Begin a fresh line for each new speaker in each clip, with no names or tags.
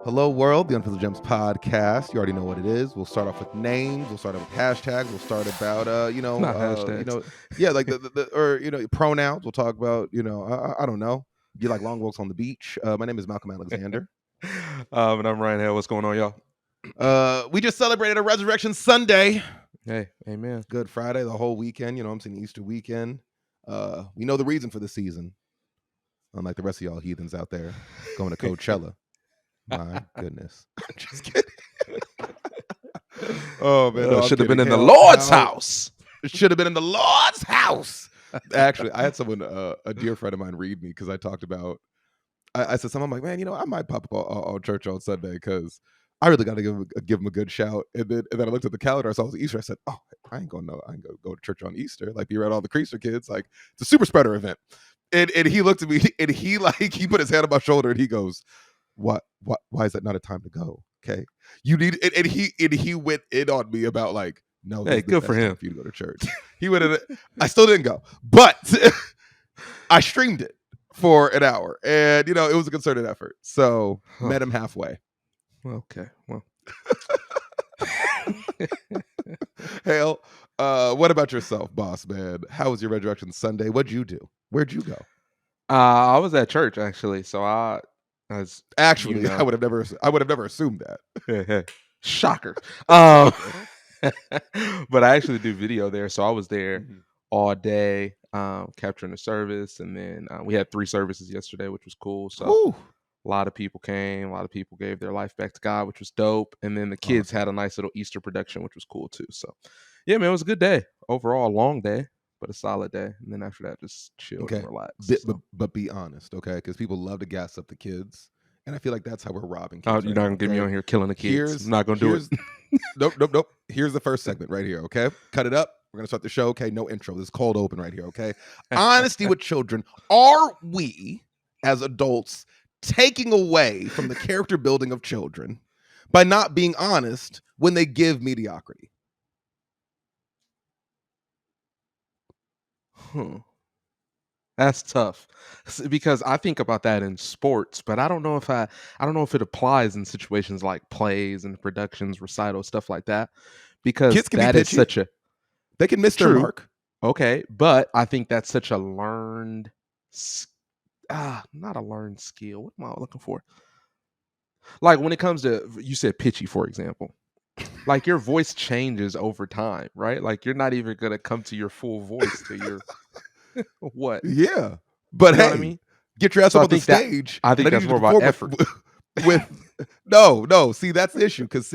Hello, world, the Unfiltered Gems podcast. You already know what it is. We'll start off with names. We'll start off with hashtags. We'll start about,
Not hashtags.
yeah, like pronouns. We'll talk about, I don't know. You like long walks on the beach? My name is Malcolm Alexander.
And I'm Ryan Hale. What's going on, y'all?
We just celebrated a Resurrection Sunday.
Hey, amen.
Good Friday, the whole weekend. You know, I'm saying Easter weekend. We know the reason for the season. Unlike the rest of y'all heathens out there going to Coachella. My goodness. I'm just kidding. Oh, man. No,
should have been in the Lord's house.
It should have been in the Lord's house. Actually, I had someone, a dear friend of mine, read me because I talked about, I said something, I'm like, man, I might pop up on church on Sunday because I really got to give him a good shout. And then I looked at the calendar, I saw it was Easter. I said, oh, I ain't going to go to church on Easter. Like, be around all the Creaster kids. Like, it's a super spreader event. And he looked at me and he put his hand on my shoulder and he goes, why is that not a time to go? Okay, you need it. And he went in on me about like, no,
hey, good for him
for you to go to church. He went in. I still didn't go, but I streamed it for an hour, and it was a concerted effort. So met him halfway.
Okay, well,
Hale, what about yourself, boss man? How was your Resurrection Sunday? What'd you do? Where'd you go?
I was at church actually, so I
would have never assumed that.
Shocker. But I actually do video there, so I was there all day capturing the service, and then we had 3 services yesterday, which was cool. So a lot of people came, a lot of people gave their life back to God, which was dope. And then the kids had a nice little Easter production, which was cool too. So yeah, man, it was a good day overall. A long day, but a solid day. And then after that, just chill and relax.
But be honest, okay? Because people love to gas up the kids, and I feel like that's how we're robbing
kids. Oh, you're not gonna get me on here killing the kids. I'm not gonna do it.
Nope. Here's the first segment right here, okay? Cut it up. We're gonna start the show. Okay, no intro. This is cold open right here, okay? Honesty with children. Are we, as adults, taking away from the character building of children by not being honest when they give mediocrity?
That's tough because I think about that in sports, but I don't know if it applies in situations like plays and productions, recitals, stuff like that, because that is such a
they can miss their mark.
Okay, but I think that's such a learned not a learned skill. What am I looking for? Like when it comes to, you said pitchy, for example, like your voice changes over time, right? Like you're not even gonna come to your full voice till you're what?
Yeah, but hey,
what I mean?
Get your ass up on the stage.
I think that's more about effort.
No. See, that's the issue because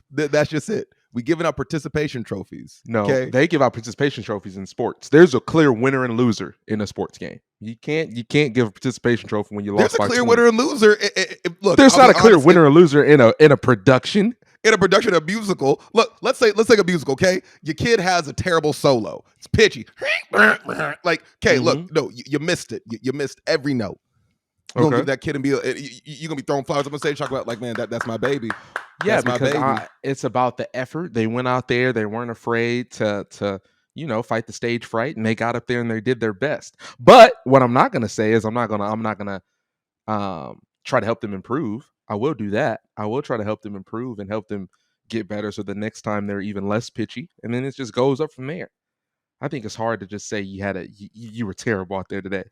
that's just it. We giving out participation trophies.
No,
okay?
They give out participation trophies in sports. There's a clear winner and loser in a sports game. You can't give a participation trophy when you lost.
There's a clear winner and loser. Look,
there's not a clear winner or loser in a production.
In a production, a musical. Look, let's take a musical. Okay, your kid has a terrible solo. It's pitchy. Like, okay, look, no, you missed it. You missed every note. You're gonna give that kid and you're gonna be throwing flowers up on stage, talking about like, man, that's my baby.
Yeah, because it's about the effort. They went out there. They weren't afraid to fight the stage fright, and they got up there and they did their best. But what I'm not gonna say is I'm not gonna try to help them improve. I will do that. I will try to help them improve and help them get better, so the next time they're even less pitchy, and then it just goes up from there. I think it's hard to just say you were terrible out there today,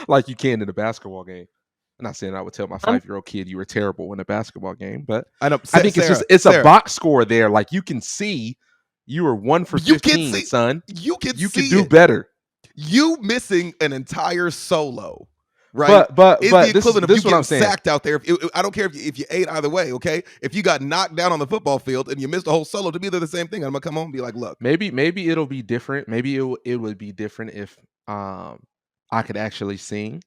like you can in a basketball game. I'm not saying I would tell my 5-year-old kid you were terrible in a basketball game, but I think it's a box score there. Like you can see you were 1 for 15, son.
You can
do better.
You missing an entire solo, right?
But
is the equivalent of you getting sacked out there. I don't care if you ate either way. Okay, if you got knocked down on the football field and you missed a whole solo, to me they're the same thing. I'm gonna come home and be like, look,
maybe it'll be different. Maybe it would be different if I could actually sing,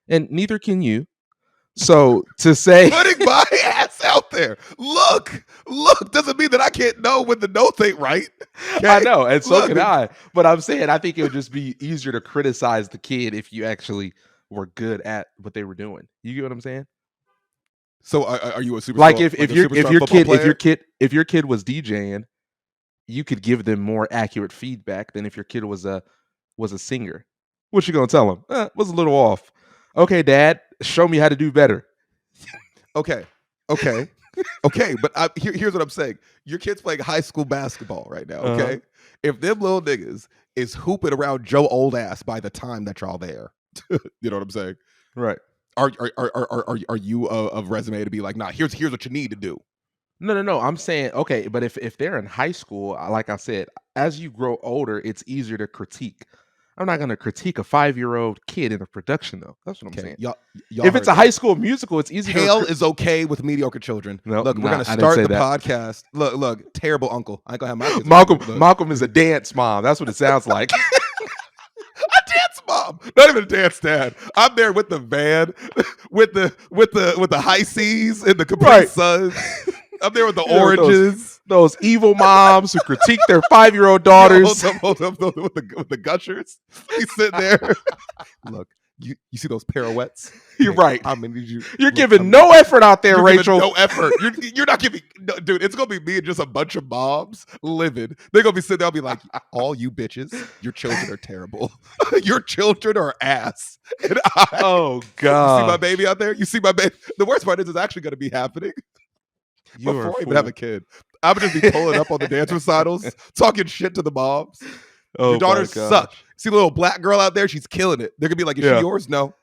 and neither can you. So to say
putting my ass out there, look, doesn't mean that I can't know when the notes ain't right.
Okay? I know, and so can I. But I'm saying I think it would just be easier to criticize the kid if you actually were good at what they were doing. You get what I'm saying?
So are you a superstar?
Like if your kid was DJing, you could give them more accurate feedback than if your kid was a singer. What you gonna tell them? Was a little off. Okay, Dad, show me how to do better.
Okay, Okay. But here's what I'm saying. Your kid's playing high school basketball right now,
Uh-huh.
okay? If them little niggas is hooping around Joe old ass by the time that y'all there, you know what I'm saying?
Right.
Are you of resume to be like, nah, here's what you need to do?
No. I'm saying, okay, but if they're in high school, like I said, as you grow older, it's easier to critique. I'm not gonna critique a 5-year-old kid in a production though. That's what I'm
Okay,
saying.
y'all
If it's
heard
a high
that.
school musical, it's easier to.
Hale is okay with mediocre children.
No,
Look, we're
nah,
gonna
I didn't
start
say
the
that.
podcast. Look, terrible uncle. I ain't gonna have my kids
Malcolm
around me. Look.
Malcolm is a dance mom. That's what it sounds like.
A dance mom, not even a dance dad. I'm there with the van, with the high seas and the Capri
Right.
Suns. I'm there with the
Yeah, with
oranges.
those evil moms who critique their 5-year-old
Yo,
daughters.
hold up, with the gushers. We sit there. Look, you see those pirouettes?
You're right.
I'm gonna need you.
You're
Look,
giving no effort out there,
You're
Rachel.
giving no effort. You're not giving, no, dude. It's gonna be me and just a bunch of moms living. They're gonna be sitting there. I'll be like, all you bitches, your children are terrible. Your children are ass. And
Oh
you see my
God.
baby out there. You see my baby. The worst part is it's actually gonna be happening
You are
before
a
I even have
fool.
a kid. I'm gonna just be pulling up on the dance recitals, talking shit to the moms. Your
Oh my
daughters suck.
gosh.
See the little black girl out there? She's killing it. They're gonna be like, is she
Yeah.
yours? No.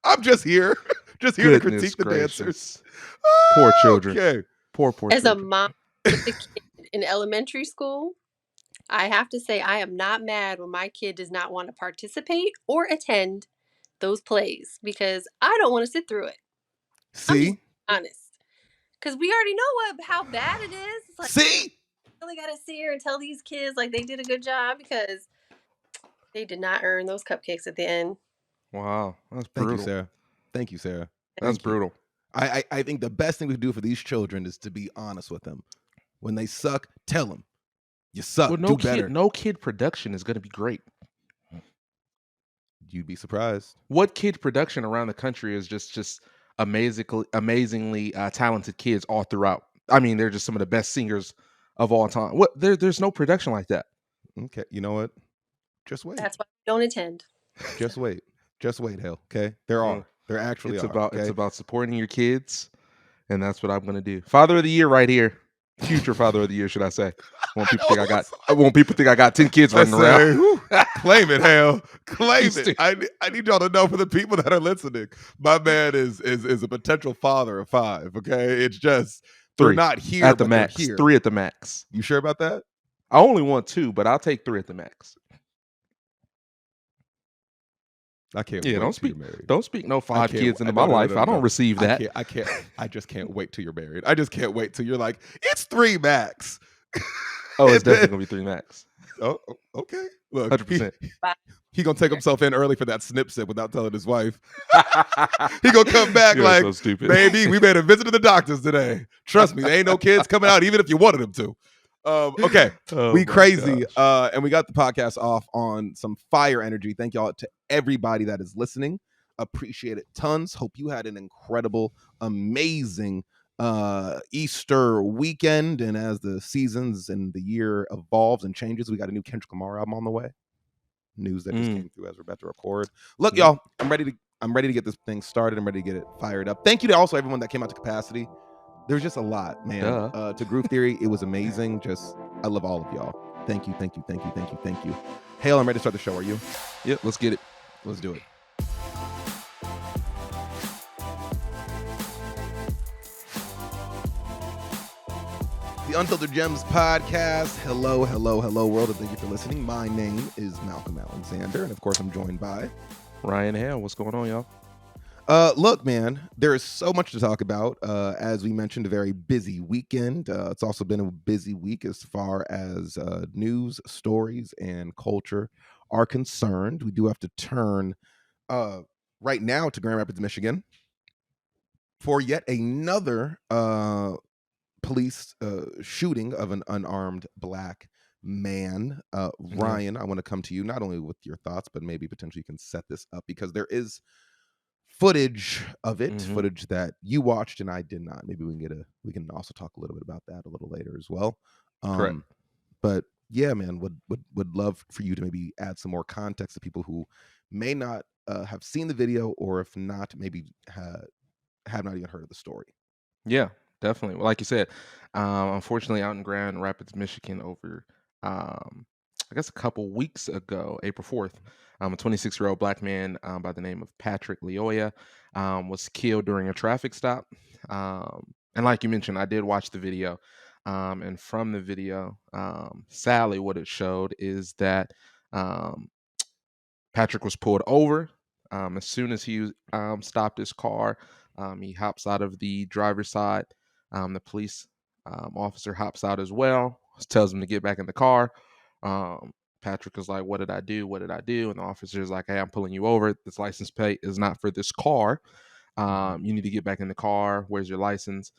I'm just here to
Goodness
critique the dancers.
gracious. Poor children.
Okay.
Poor
As a
children.
mom with a kid in elementary school, I have to say I am not mad when my kid does not want to participate or attend those plays because I don't want to sit through it. I'm just
See?
honest. Because we already know how bad it is. It's like,
See?
I really got to sit here and tell these kids like they did a good job because they did not earn those cupcakes at the end.
Wow. That's
Thank
brutal.
you, Sarah. Thank you, Sarah.
That's
Thank you.
brutal.
I think the best thing we can do for these children is to be honest with them. When they suck, tell them. You suck.
Well,
Do better.
no kid production is going to be great.
You'd be surprised.
What kid production around the country is just amazingly talented kids all throughout? I mean, they're just some of the best singers of all time. What there's no production like that.
Okay. You know what? Just wait.
That's why we don't attend.
Just wait. Just wait, Hale. Okay? There are. There actually
It's
are.
about
okay?
it's about supporting your kids, and that's what I'm gonna do. Father of the year right here. Future father of the year, should I say? I want people think I got 10 kids running around.
Claim it, Hale. Claim it. I need y'all to know for the people that are listening. My man is a potential father of 5. Okay, it's just
3
they're not here
at the
but
max.
They're here.
3 at the max.
You sure about that?
I only want 2, but I'll take 3 at the max.
I can't.
Yeah,
wait
don't
till
speak.
you're married.
Don't speak no 5
can't-
kids into
no,
my
no, no,
life.
no,
I don't
no.
receive that.
I can't. I just can't wait till you're married. I just can't wait till you're like, it's 3 max.
Oh, it's definitely gonna be 3 max.
Oh, okay. Look,
100%.
he gonna take himself in early for that snip sip without telling his wife. He gonna come back
You're
like,
so stupid.
baby, we made a visit to the doctors today. Trust me, there ain't no kids coming out, even if you wanted them to. Okay,
Oh
we
my
crazy,
gosh.
and we got the podcast off on some fire energy. Thank y'all to everybody that is listening. Appreciate it tons. Hope you had an incredible, amazing Easter weekend. And as the seasons and the year evolves and changes, we got a new Kendrick Lamar album on the way. News that just came through as we're about to record. Look, y'all, I'm ready to get this thing started. I'm ready to get it fired up. Thank you to also everyone that came out to Capacity. There's just a lot, man. To Groove Theory, it was amazing. Just, I love all of y'all. Thank you. Hale, I'm ready to start the show. Are you?
Yep, let's get it.
Let's do it. The Unfiltered Gems podcast. Hello, world, and thank you for listening. My name is Malcolm Alexander, and of course, I'm joined by
Ryan Hale. What's going on, y'all?
Look, man, there is so much to talk about. As we mentioned, a very busy weekend. It's also been a busy week as far as news, stories, and culture are concerned. We do have to turn right now to Grand Rapids, Michigan, for yet another police shooting of an unarmed black man. Ryan, I want to come to you not only with your thoughts, but maybe potentially you can set this up, because there is footage of it, footage that you watched and I did not. Maybe we can also talk a little bit about that a little later as well.
Correct.
But yeah, man, would love for you to maybe add some more context to people who may not have seen the video, or if not, maybe have not even heard of the story.
Yeah, definitely. Well, like you said, unfortunately, out in Grand Rapids, Michigan, over I guess a couple weeks ago, April 4th, a 26-year-old black man by the name of Patrick Lyoya was killed during a traffic stop. And like you mentioned, I did watch the video. And from the video, sadly, what it showed is that um, Patrick was pulled over. As soon as he stopped his car, he hops out of the driver's side. The police officer hops out as well, tells him to get back in the car. Um, Patrick is like, "What did I do? What did I do?" And the officer is like, "Hey, I'm pulling you over. This license plate is not for this car. You need to get back in the car. Where's your license?"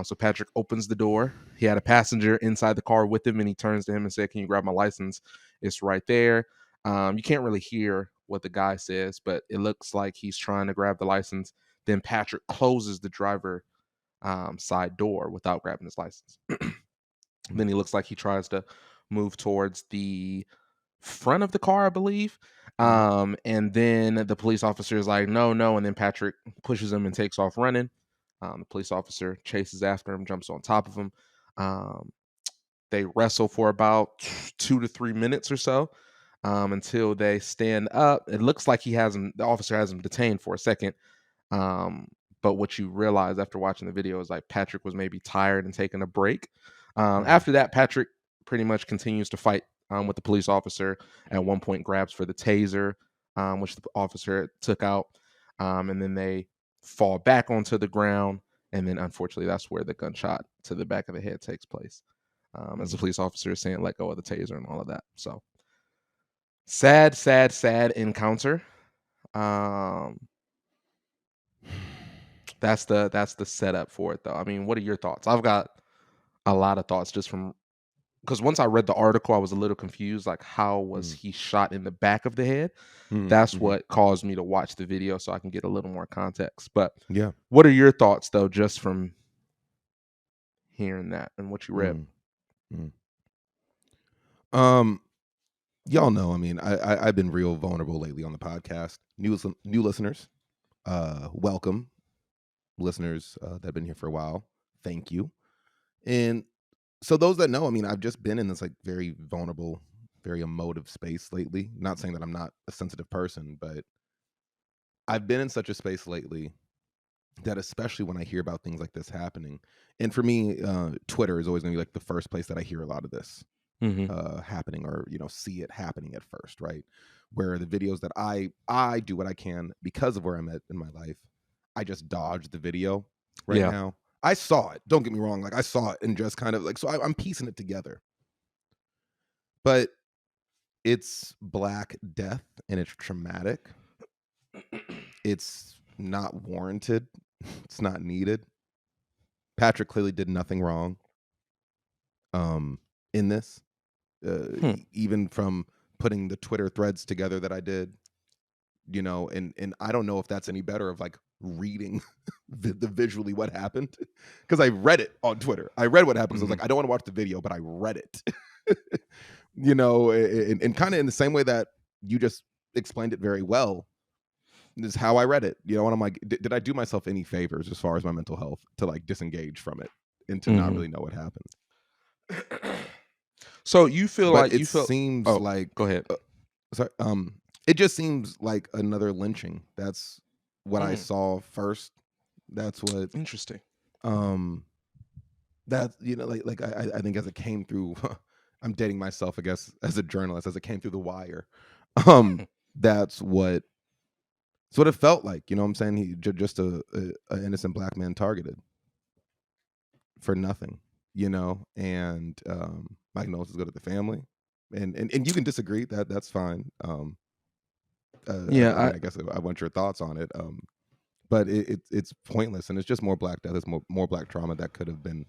So Patrick opens the door. He had a passenger inside the car with him, and he turns to him and said, "Can you grab my license? It's right there." You can't really hear what the guy says, but it looks like he's trying to grab the license. Then Patrick closes the driver side door without grabbing his license. Then he looks like he tries to move towards the front of the car, I believe. And then the police officer is like, "No, no." And then Patrick pushes him and takes off running. The police officer chases after him, jumps on top of him. Um, they wrestle for about 2 to 3 minutes or so until they stand up. It looks like he has him, the officer has him detained for a second. Um, but what you realize after watching the video is like Patrick was maybe tired and taking a break. After that, Patrick pretty much continues to fight with the police officer. At one point, grabs for the taser, which the officer took out, and then they fall back onto the ground. And then, unfortunately, that's where the gunshot to the back of the head takes place. As the police officer is saying, "Let go of the taser" and all of that. So sad, sad, sad encounter. Um, that's the setup for it, though. I mean, what are your thoughts? I've got a lot of thoughts just from because once I read the article, I was a little confused. Like, how was he shot in the back of the head? That's what caused me to watch the video so I can get a little more context. But
Yeah.
what are your thoughts, though, just from hearing that and what you read?
Y'all know, I mean, I've been real vulnerable lately on the podcast. New listeners, welcome. Listeners that have been here for a while, thank you. And so those that know, I mean, I've just been in this like very vulnerable, very emotive space lately. Not saying that I'm not a sensitive person, but I've been in such a space lately that especially when I hear about things like this happening, and for me, Twitter is always going to be like the first place that I hear a lot of this happening, or see it happening at first, right? Where the videos that I do what I can because of where I'm at in my life, I just dodge the video right now. I saw it. Don't get me wrong. Like I saw it and just kind of like, so I'm piecing it together. But it's Black death and it's traumatic. It's not warranted. It's not needed. Patrick clearly did nothing wrong in this. Even from putting the Twitter threads together that I did, and I don't know if that's any better of like reading the visually what happened, because I read it on Twitter. I read what happened because I was like, I don't want to watch the video, but I read it. And kind of in the same way that you just explained it very well. This is how I read it, and I'm like, did I do myself any favors as far as my mental health to like disengage from it and to not really know what happened?
So you feel
But
like
it seems like
go ahead.
Sorry, it just seems like another lynching. That's what I saw first. That's what
Interesting.
That like I think as it came through, I'm dating myself, I guess, as a journalist, as it came through the wire. That's what it felt like. You know what I'm saying? He just a innocent Black man targeted for nothing. And my condolences go to the family, and you can disagree, that's fine. I guess I want your thoughts on it. But it's pointless, and it's just more Black death. It's more Black trauma that could have been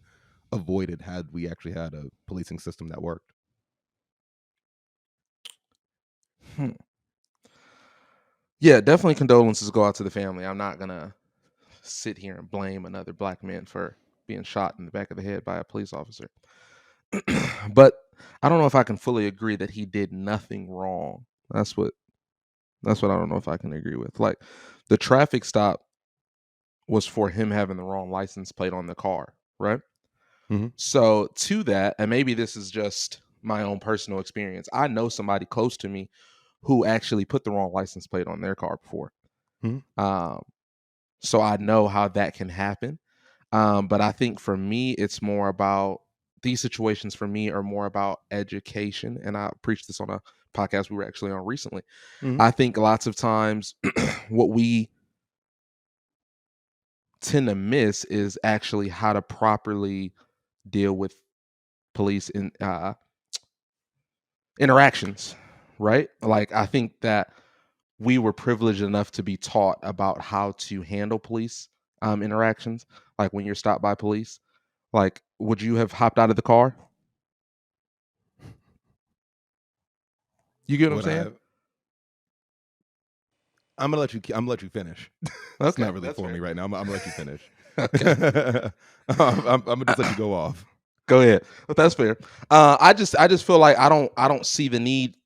avoided had we actually had a policing system that worked.
Yeah, definitely condolences go out to the family. I'm not gonna sit here and blame another Black man for being shot in the back of the head by a police officer. But I don't know if I can fully agree that he did nothing wrong. That's what I don't know if I can agree with. Like the traffic stop, was for him having the wrong license plate on the car, right?
Mhm.
So to that, and maybe this is just my own personal experience, I know somebody close to me who actually put the wrong license plate on their car before.
Mhm.
So I know how that can happen. But I think for me, it's more about these situations for me are more about education. And I preached this on a podcast we were actually on recently.
Mhm.
I think lots of times what we tend to miss is actually how to properly deal with police in interactions, right? Like I think that we were privileged enough to be taught about how to handle police interactions, like when you're stopped by police. Like, would you have hopped out of the car? You get what I'm
Would I
saying?
have? I'm gonna let you finish. It's
Okay,
not really
that's
for me
fair.
right now. I'm gonna let you finish.
Okay,
I'm gonna just let you go off.
go ahead. But that's fair. I just feel like I don't see the need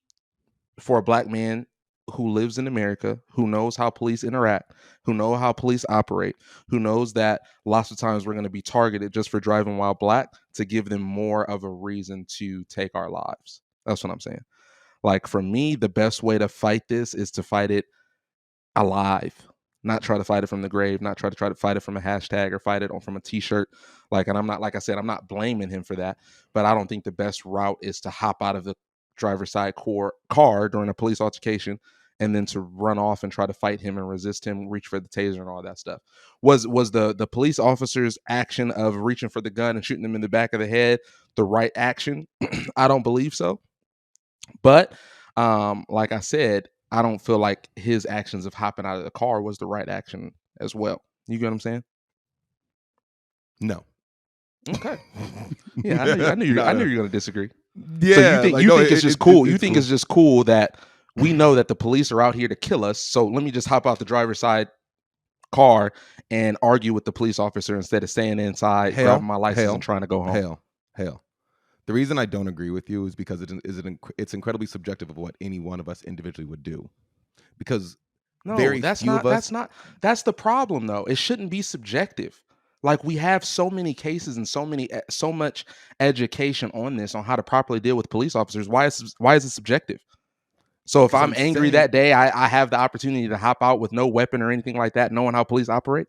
for a black man who lives in America, who knows how police interact, who know how police operate, who knows that lots of times we're going to be targeted just for driving while black, to give them more of a reason to take our lives. That's what I'm saying. Like for me, the best way to fight this is to fight it alive, not try to fight it from the grave, not try to fight it from a hashtag or fight it from a t-shirt. Like, and I'm not, like I said, I'm not blaming him for that, but I don't think the best route is to hop out of the driver's side car during a police altercation and then to run off and try to fight him and resist him, reach for the taser and all that stuff. Was the police officer's action of reaching for the gun and shooting him in the back of the head the right action? I don't believe so. But like I said, I don't feel like his actions of hopping out of the car was the right action as well. You get what I'm saying?
No.
Okay. Yeah, I knew you were gonna disagree. So
Yeah, like
you
no,
think it's just
it's
cool. You
it's
think
cool.
it's just cool that we know that the police are out here to kill us. So let me just hop out the driver's side car and argue with the police officer instead of staying inside, grabbing
Hail,
my license and
hail,
trying to go home.
hail. The reason I don't agree with you is because it's incredibly subjective of what any one of us individually would do. Because
No,
very few of us.
that's the problem though. It shouldn't be subjective. Like we have so many cases and so much education on this, on how to properly deal with police officers. Why is it subjective? So if
Because
I'm
I'm
angry
saying
that day, I have the opportunity to hop out with no weapon or anything like that, knowing how police operate.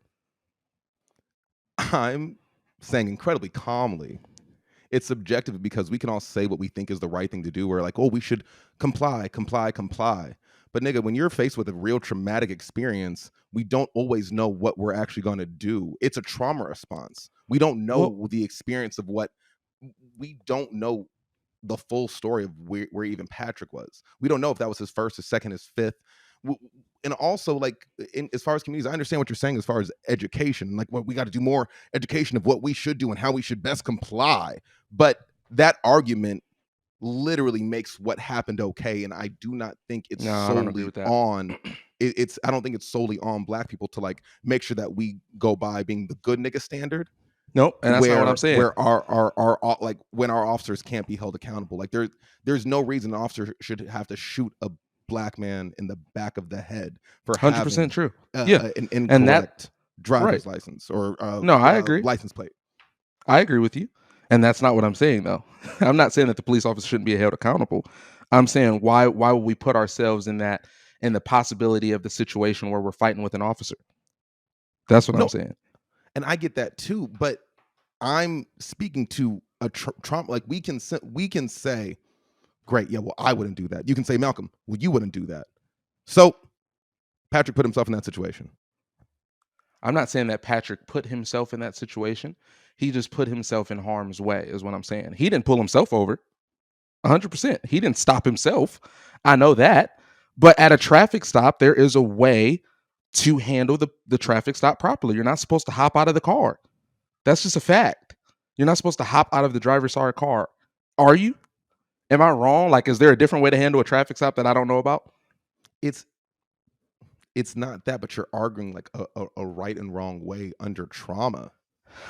I'm saying incredibly calmly. It's subjective because we can all say what we think is the right thing to do. We're like, oh, we should comply, comply, comply. But nigga, when you're faced with a real traumatic experience, we don't always know what we're actually going to do. It's a trauma response. We don't
Well,
know the experience of what we don't know the full story of where even Patrick was. We don't know if that was his first, his second, his fifth. And also, like, as far as communities, I understand what you're saying as far as education. Like, what we got to do more education of what we should do and how we should best comply. But that argument literally makes what happened okay, and I do not think it's
no, I don't agree
solely
with that.
on. It's I don't think it's solely on black people to like make sure that we go by being the good nigga standard
Nope, and that's not what I'm saying.
where our like when our officers can't be held accountable. Like there's no reason an officer should have to shoot a black man in the back of the head for
100%
having
true. Yeah,
an
and that
incorrect
right.
driver's license or
No, I agree.
license plate.
I agree with you. And that's not what I'm saying though. I'm not saying that the police officer shouldn't be held accountable. I'm saying why would we put ourselves in the possibility of the situation where we're fighting with an officer? That's what I'm
No,
saying.
and I get that too, but I'm speaking to a trauma. Like we can say, great, yeah, well, I wouldn't do that. You can say, Malcolm, well, you wouldn't do that. So Patrick put himself in that situation.
I'm not saying that Patrick put himself in that situation. He just put himself in harm's way, is what I'm saying. He didn't pull himself over. 100%. He didn't stop himself. I know that. But at a traffic stop, there is a way to handle the traffic stop properly. You're not supposed to hop out of the car. That's just a fact. You're not supposed to hop out of the driver's side car. Are you? Am I wrong? Like, is there a different way to handle a traffic stop that I don't know about?
It's not that, but you're arguing like a right and wrong way under trauma.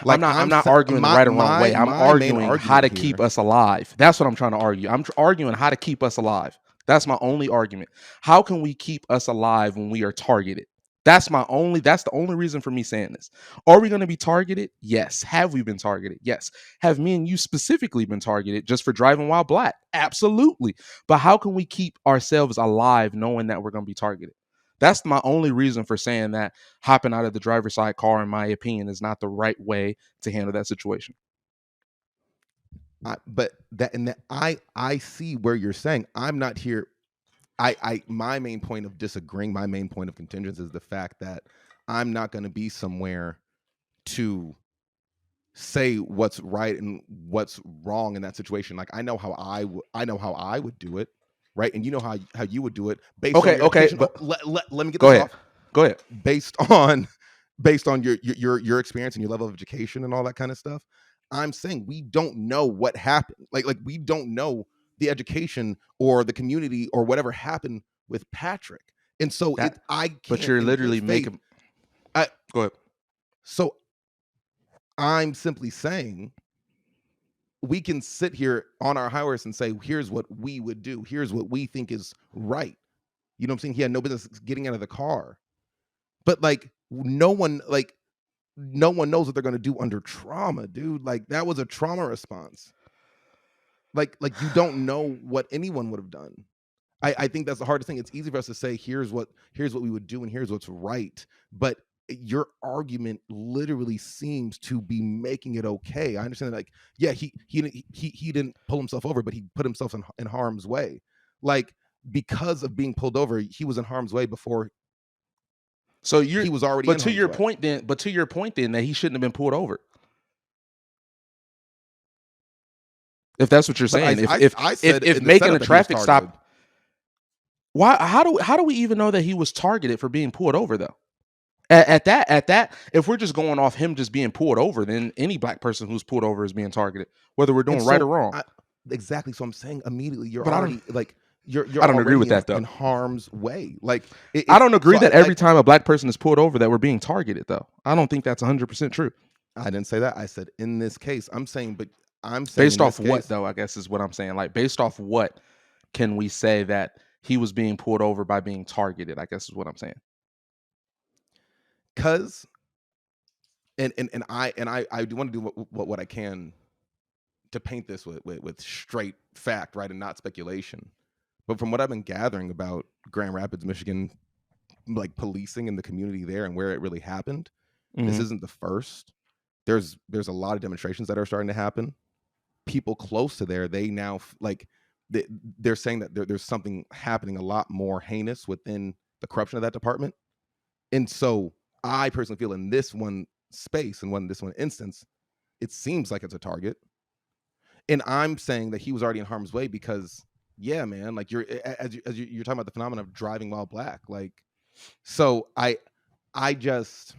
Like
I'm not arguing the right or wrong way. I'm
my main
arguing how to
argument
keep
here.
us alive. That's what I'm trying to argue. I'm arguing how to keep us alive. That's my only argument. How can we keep us alive when we are targeted? That's the only reason for me saying this. Are we going to be targeted? Yes. Have we been targeted? Yes. Have me and you specifically been targeted just for driving while black? Absolutely. But how can we keep ourselves alive knowing that we're going to be targeted? That's my only reason for saying that hopping out of the driver's side car, in my opinion, is not the right way to handle that situation.
I see where you're saying. I'm not here. My main point of disagreeing, my main point of contingence is the fact that I'm not going to be somewhere to say what's right and what's wrong in that situation. Like I know how I would do it, right? And you know how you would do it based on your education.
But
let me get
this
off.
Go ahead.
Based on your experience and your level of education and all that kind of stuff. I'm saying we don't know what happened. Like we don't know the education or the community or whatever happened with Patrick. And so I can't.
But you're literally making. Go ahead.
So I'm simply saying we can sit here on our high horse and say, here's what we would do. Here's what we think is right. You know what I'm saying? He had no business getting out of the car. But like no one knows what they're going to do under trauma, dude. Like that was a trauma response. Like you don't know what anyone would have done. I think that's the hardest thing. It's easy for us to say, here's what we would do and here's what's right. But your argument literally seems to be making it okay. I understand that, like, yeah, he didn't pull himself over, but he put himself in harm's way. Like because of being pulled over, he was in harm's way before.
So
he was already.
But to your point, then that he shouldn't have been pulled over. If that's what you're saying, if making a traffic stop, why? How do we even know that he was targeted for being pulled over though? At that, if we're just going off him just being pulled over, then any black person who's pulled over is being targeted, whether we're doing right or wrong.
Exactly. So I'm saying immediately you're already like.
I don't agree with that though.
In harm's way, like
I don't agree that every time a black person is pulled over that we're being targeted though. I don't think that's 100% true.
I didn't say that. I said in this case. I'm saying
based off what though? I guess is what I'm saying. Like based off what can we say that he was being pulled over by being targeted? I guess is what I'm saying.
Because, and I do want to do what I can to paint this with straight fact, right, and not speculation. But from what I've been gathering about Grand Rapids, Michigan, like policing in the community there and where it really happened, this isn't the first. There's a lot of demonstrations that are starting to happen. People close to there, they now like they're saying that there's something happening a lot more heinous within the corruption of that department. And so I personally feel in this one space and this one instance, it seems like it's a target. And I'm saying that he was already in harm's way because, yeah, man, like you're talking about the phenomenon of driving while black. Like, so I just,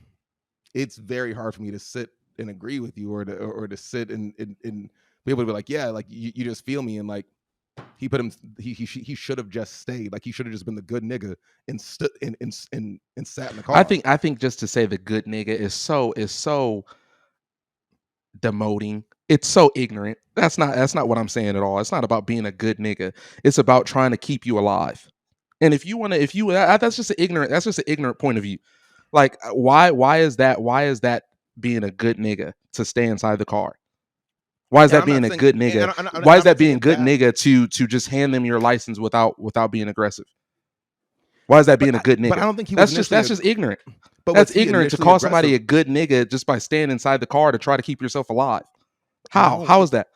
it's very hard for me to sit and agree with you or to sit and be able to be like, yeah, like you just feel me. And like, he should have just stayed. Like he should have just been the good nigga and stood and sat in the car.
I think just to say the good nigga is so demoting. It's so ignorant. That's not what I'm saying at all. It's not about being a good nigga. It's about trying to keep you alive. And that's just an ignorant point of view. Like why is that being a good nigga to stay inside the car? Why is that being a good nigga? Why is that being good nigga to just hand them your license without being aggressive? Why is that being a good nigga?
But I don't think
that's just ignorant. But that's ignorant to call somebody a good nigga just by staying inside the car to try to keep yourself alive. How is that?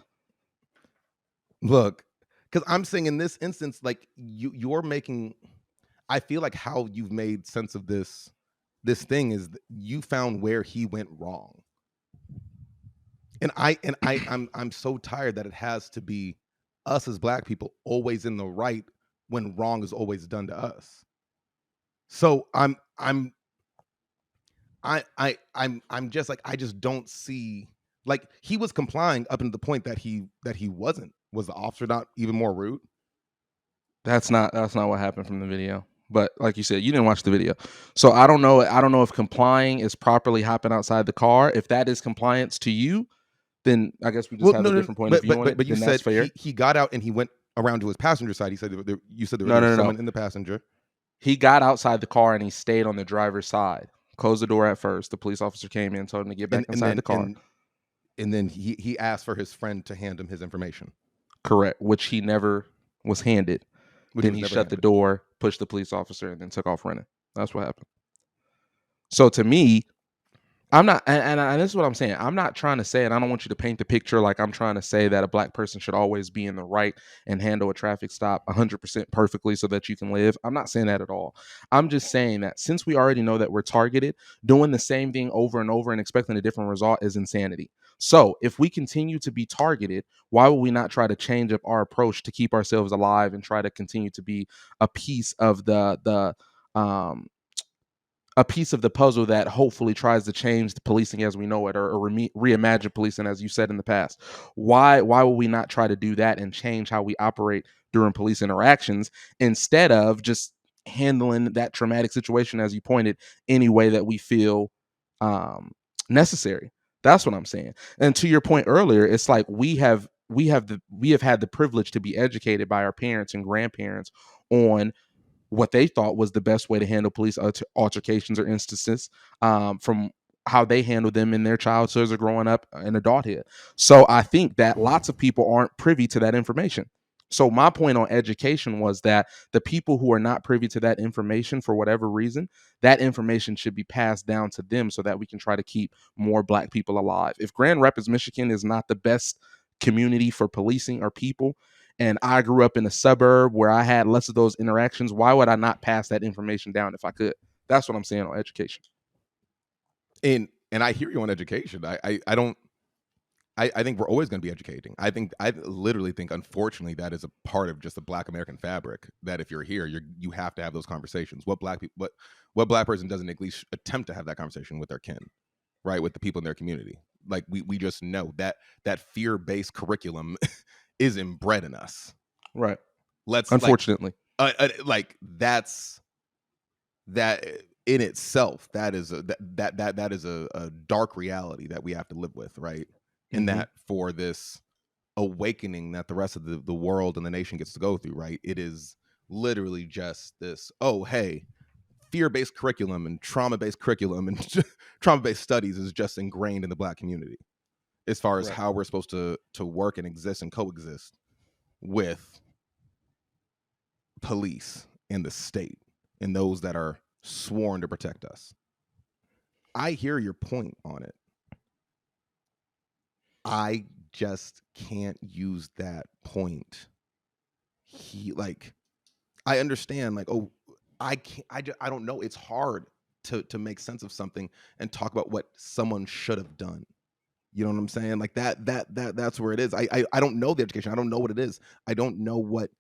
Look, because I'm saying in this instance, like you're making, I feel like how you've made sense of this thing is you found where he went wrong. And I'm so tired that it has to be us as black people always in the right when wrong is always done to us. So I'm just like, I just don't see, like he was complying up until the point that he wasn't. Was the officer not even more rude?
That's not what happened from the video. But like you said, you didn't watch the video. So I don't know if complying is properly hopping outside the car. If that is compliance to you, then I guess we just have a different point of view on it.
But you said he got out and he went around to his passenger side. He said you said there was someone in the passenger.
He got outside the car and he stayed on the driver's side. Closed the door at first. The police officer came in, told him to get back inside the car.
And then he asked for his friend to hand him his information.
Correct, which he never was handed. Then he shut the door, pushed the police officer, and then took off running. That's what happened. So to me, I'm not, and this is what I'm saying. I'm not trying to say, and I don't want you to paint the picture like I'm trying to say that a black person should always be in the right and handle a traffic stop 100% perfectly so that you can live. I'm not saying that at all. I'm just saying that since we already know that we're targeted, doing the same thing over and over and expecting a different result is insanity. So if we continue to be targeted, why would we not try to change up our approach to keep ourselves alive and try to continue to be a piece of a piece of the puzzle that hopefully tries to change the policing as we know it, or reimagine policing as you said in the past? Why would we not try to do that and change how we operate during police interactions instead of just handling that traumatic situation, as you pointed, any way that we feel necessary? That's what I'm saying. And to your point earlier, it's like we have had the privilege to be educated by our parents and grandparents on what they thought was the best way to handle police altercations or instances, from how they handled them in their childhoods or growing up in adulthood. So I think that lots of people aren't privy to that information. So my point on education was that the people who are not privy to that information for whatever reason, that information should be passed down to them so that we can try to keep more black people alive. If Grand Rapids, Michigan is not the best community for policing or people, and I grew up in a suburb where I had less of those interactions, why would I not pass that information down if I could? That's what I'm saying on education.
And I hear you on education. I think we're always going to be educating. I literally think, unfortunately, that is a part of just the Black American fabric. That if you're here, you have to have those conversations. What black person doesn't at least attempt to have that conversation with their kin, right? With the people in their community. Like we just know that fear-based curriculum is inbred in us,
right? Unfortunately,
like that's that in itself. That is a dark reality that we have to live with, right? And that for this awakening that the rest of the world and the nation gets to go through, right? It is literally just this, oh, hey, fear-based curriculum and trauma-based curriculum and trauma-based studies is just ingrained in the Black community as far as how we're supposed to work and exist and coexist with police and the state and those that are sworn to protect us. I hear your point on it. I just can't use that point. I understand, like, oh, I don't know. It's hard to make sense of something and talk about what someone should have done. You know what I'm saying? Like that's where it is. I don't know the education. I don't know what it is. I don't know what.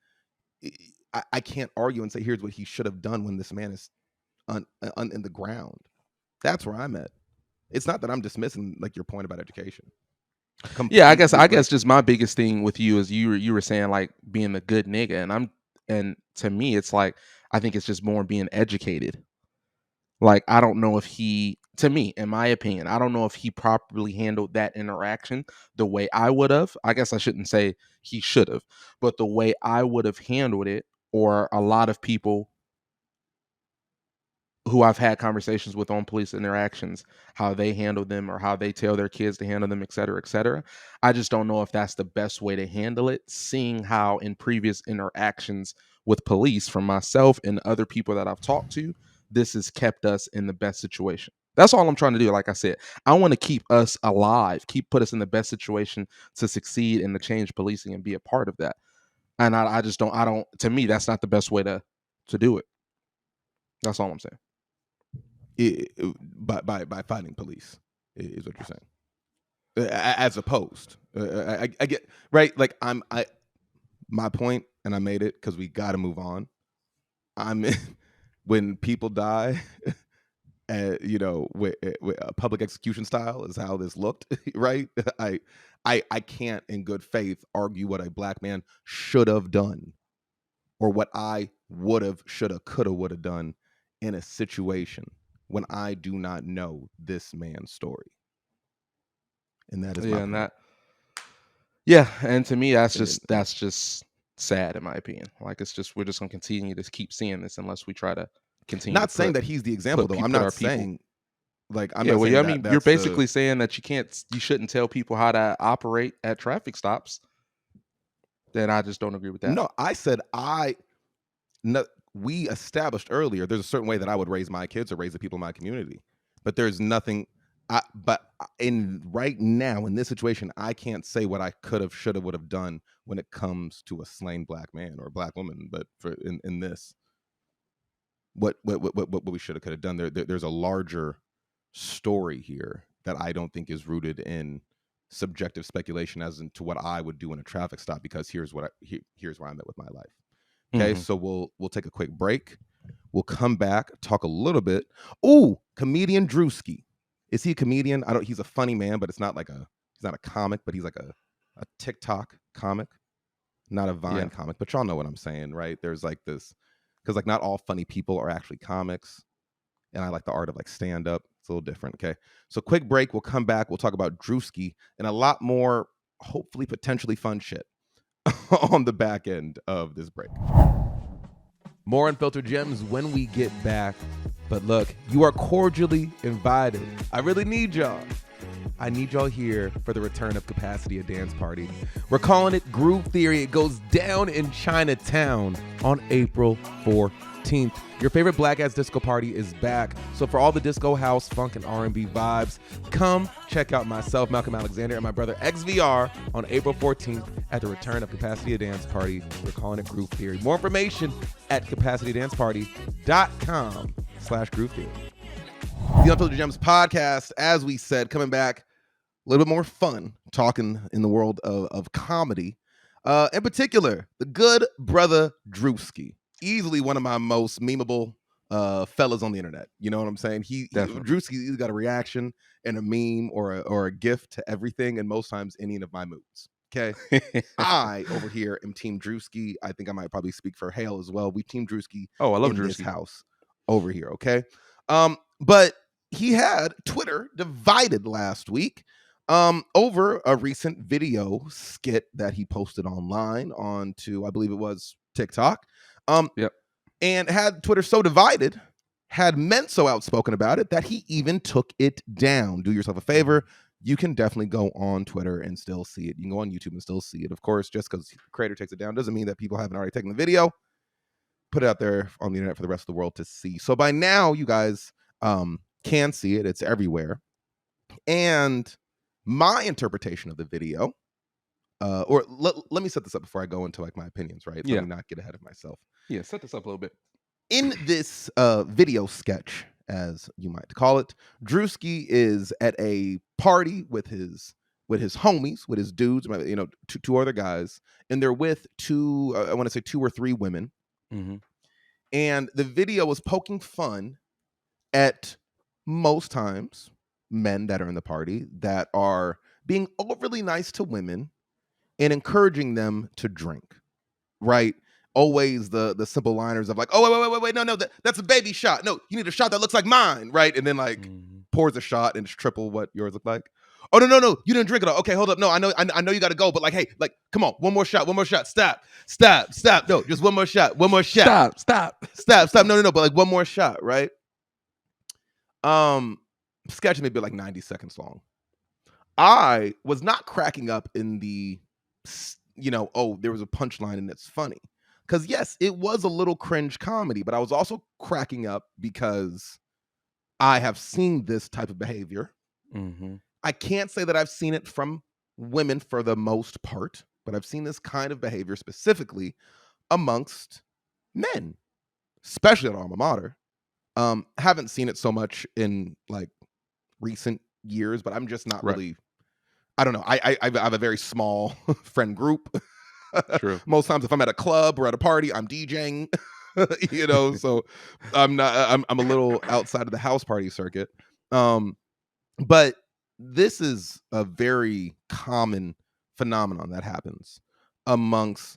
I can't argue and say here's what he should have done when this man is in the ground. That's where I'm at. It's not that I'm dismissing like your point about education.
Yeah, I guess just my biggest thing with you is you were saying like being a good nigga, and to me it's like I think it's just more being educated. Like I don't know if he, to me, in my opinion, I don't know if he properly handled that interaction the way I would have. I guess I shouldn't say he should have, but the way I would have handled it, or a lot of people who I've had conversations with on police interactions, how they handle them or how they tell their kids to handle them, et cetera, et cetera. I just don't know if that's the best way to handle it, seeing how in previous interactions with police from myself and other people that I've talked to, this has kept us in the best situation. That's all I'm trying to do. Like I said, I want to keep us alive, put us in the best situation to succeed and to change policing and be a part of that. And I don't, to me, that's not the best way to do it. That's all I'm saying.
By fighting police is what you're saying, as opposed I get right, like my point, and I made it because we got to move on. When people die, with a public execution style is how this looked, right? I can't in good faith argue what a Black man should have done or what I would have, should have, could have, would have done in a situation when I do not know this man's story. And that is my point.
And to me, that's just sad, in my opinion. Like, it's just, we're just gonna continue to keep seeing this unless we try to continue.
Not saying that he's the example, though. I'm not saying, like, I'm
yeah,
not
well,
saying
yeah, I
that
mean, you're
that's the.
basically saying that you shouldn't tell people how to operate at traffic stops. Then I just don't agree with that.
No, I said no, we established earlier there's a certain way that I would raise my kids or raise the people in my community, but there's nothing. But in right now in this situation, I can't say what I could have, should have, would have done when it comes to a slain black man or a black woman. But for in this, what we should have, could have done. There's a larger story here that I don't think is rooted in subjective speculation as into what I would do in a traffic stop, because here's where I'm at with my life. Okay, so we'll take a quick break. We'll come back, talk a little bit. Ooh, comedian Druski. Is he a comedian? He's a funny man, but he's not a comic, but he's like a TikTok comic, not a Vine comic. But y'all know what I'm saying, right? There's like this, because like not all funny people are actually comics. And I like the art of like stand up. It's a little different. Okay. So quick break. We'll come back. We'll talk about Druski and a lot more, hopefully potentially fun shit on the back end of this break. More Unfiltered Gems when we get back. But look, you are cordially invited. I really need y'all. I need y'all here for the return of Capacity, a dance party. We're calling it Groove Theory. It goes down in Chinatown on April 14th. Your favorite black-ass disco party is back. So for all the disco, house, funk, and R&B vibes, come check out myself, Malcolm Alexander, and my brother XVR on April 14th at the return of Capacity, a dance party. We're calling it Groove Theory. More information at capacitydanceparty.com/Groove Theory. The Unfiltered Gems podcast, as we said, coming back a little bit more fun, talking in the world of comedy. In particular, the good brother Druski. Easily one of my most memeable fellas on the internet. You know what I'm saying? Druski, he's got a reaction and a meme or a gift to everything, and most times any of my moods. Okay. I over here am Team Druski. I think I might probably speak for Hale as well. We Team Druski.
Oh, I love
in
Druski.
This house over here. Okay. But he had Twitter divided last week over a recent video skit that he posted online onto, I believe it was TikTok. And had Twitter so divided, had men so outspoken about it, that he even took it down. Do yourself a favor. You can definitely go on Twitter and still see it. You can go on YouTube and still see it. Of course, just because the creator takes it down doesn't mean that people haven't already taken the video, put it out there on the internet for the rest of the world to see. So by now, you guys can see it. It's everywhere. And my interpretation of the video, or let me set this up before I go into like my opinions, right? Let me not get ahead of myself.
Yeah, set this up a little bit.
In this video sketch, as you might call it, Druski is at a party with his homies, with his dudes, you know, two other guys, and they're with two, I want to say 2 or 3 women.
Mm-hmm.
And the video was poking fun at most times men that are in the party that are being overly nice to women and encouraging them to drink, right? Always the simple liners of like, oh, wait, no, that's a baby shot. No, you need a shot that looks like mine, right? And then like pours a shot and it's triple what yours look like. Oh, no, you didn't drink it all. Okay, hold up. No, I know you got to go, but like, hey, like, come on, one more shot. Stop. No, just one more shot. Stop. No, but like one more shot, right? Sketch may be like 90 seconds long. I was not cracking up in the, you know, oh, there was a punchline and it's funny. Because yes, it was a little cringe comedy, but I was also cracking up because I have seen this type of behavior.
Mm-hmm.
I can't say that I've seen it from women for the most part, but I've seen this kind of behavior specifically amongst men, especially at alma mater. Haven't seen it so much in like recent years, but I'm just not really, I don't know. I have a very small friend group.
True.
Most times if I'm at a club or at a party, I'm DJing, you know, so I'm a little outside of the house party circuit. But this is a very common phenomenon that happens amongst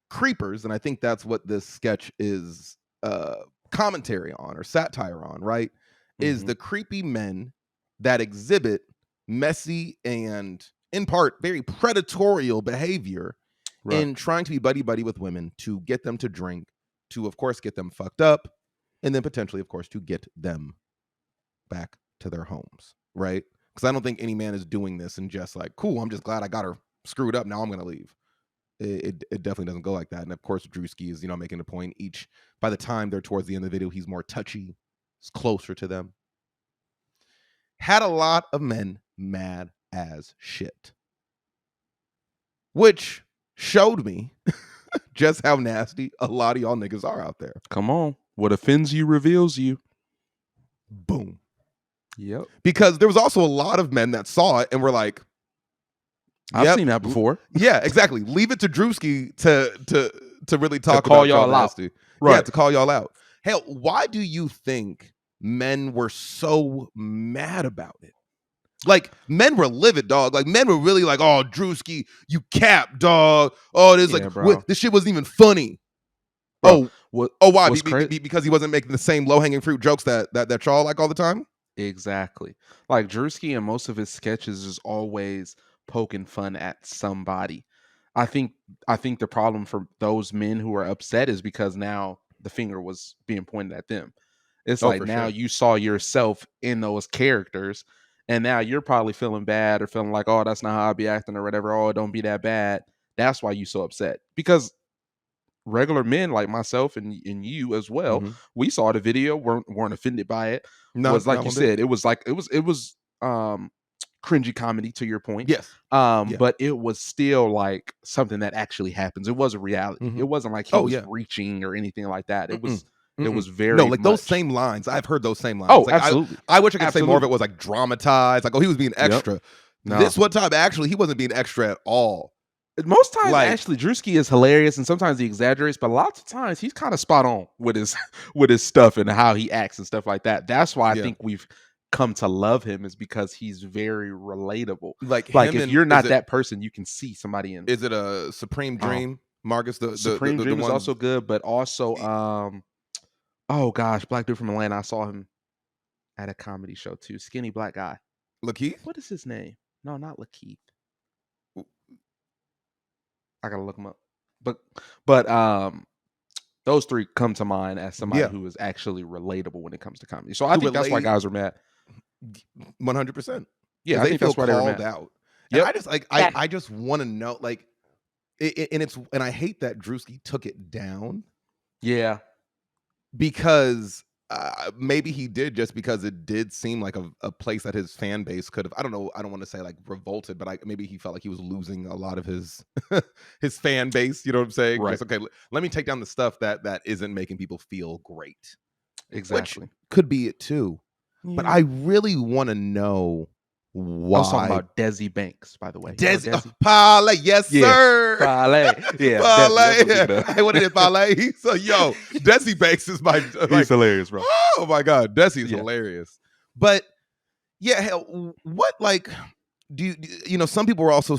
creepers. And I think that's what this sketch is commentary on or satire on, right? Is the creepy men that exhibit messy and in part very predatorial behavior in trying to be buddy-buddy with women to get them to drink, to, of course, get them fucked up, and then potentially, of course, to get them back to their homes, right? Because I don't think any man is doing this and just like, cool, I'm just glad I got her screwed up, now I'm going to leave. It definitely doesn't go like that. And, of course, Druski is, making a point. By the time they're towards the end of the video, he's more touchy, he's closer to them. Had a lot of men mad as shit. Which showed me just how nasty a lot of y'all niggas are out there.
Come on. What offends you reveals you.
Boom.
Yep.
Because there was also a lot of men that saw it and were like,
I've seen that before.
Yeah, exactly. Leave it to Druski to really talk
call
about
y'all out.
Nasty.
Right.
Yeah, to call y'all out. Hell, why do you think men were so mad about it? Like, men were livid, dog. Like, men were really like, oh, Druski, you cap, dog. Oh, this this shit wasn't even funny. Bro, why? Because he wasn't making the same low-hanging fruit jokes that y'all like all the time?
Exactly. Like, Druski in most of his sketches is always poking fun at somebody. I think the problem for those men who are upset is because now the finger was being pointed at them. It's now you saw yourself in those characters, and now you're probably feeling bad or feeling like, oh, that's not how I be acting or whatever. Oh, don't be that bad. That's why you so upset. Because regular men like myself and you as well, we saw the video, weren't offended by it. No, was like you said, it was cringy comedy, to your point.
Yes.
But it was still like something that actually happens. It was a reality. It wasn't like he was reaching or anything like that. It was it was very
those same lines. I've heard those same lines.
Oh, like, absolutely.
I wish I could say more of it was like dramatized. Like, oh, he was being extra. Yep. No. This one time, actually, he wasn't being extra at all.
Most times, actually, Druski is hilarious, and sometimes he exaggerates. But lots of times, he's kind of spot on with his stuff and how he acts and stuff like that. That's why I think we've come to love him, is because he's very relatable. Like if you're not that person, you can see somebody in.
Is it a Supreme Dream, Marcus? The
Supreme Dream is also good, but also oh gosh, black dude from Atlanta. I saw him at a comedy show too. Skinny black guy.
Lakeith?
What is his name? No, not Lakeith. I gotta look him up. But those three come to mind as somebody who is actually relatable when it comes to comedy. So I think that's why guys are mad.
100%.
Yeah, I think that's why they were mad.
Out. Yeah, I just I just want to know, like, and I hate that Druski took it down.
Yeah,
because maybe he did, just because it did seem like a place that his fan base could have, I don't know, I don't want to say like revolted, but maybe he felt like he was losing a lot of his his fan base, you know what I'm saying?
Right.
Just, okay, let me take down the stuff that isn't making people feel great.
Exactly.
Which could be it too. Yeah. But I really want to know why.
I was talking about Desi Banks, by the way.
Desi. Parlay, yes, sir.
Parlay. Yeah.
Parlay. What is Parlay? So, yo, Desi Banks is my...
He's hilarious, bro.
Oh, my God. Desi is hilarious. But, yeah, hell, what, like... some people were also,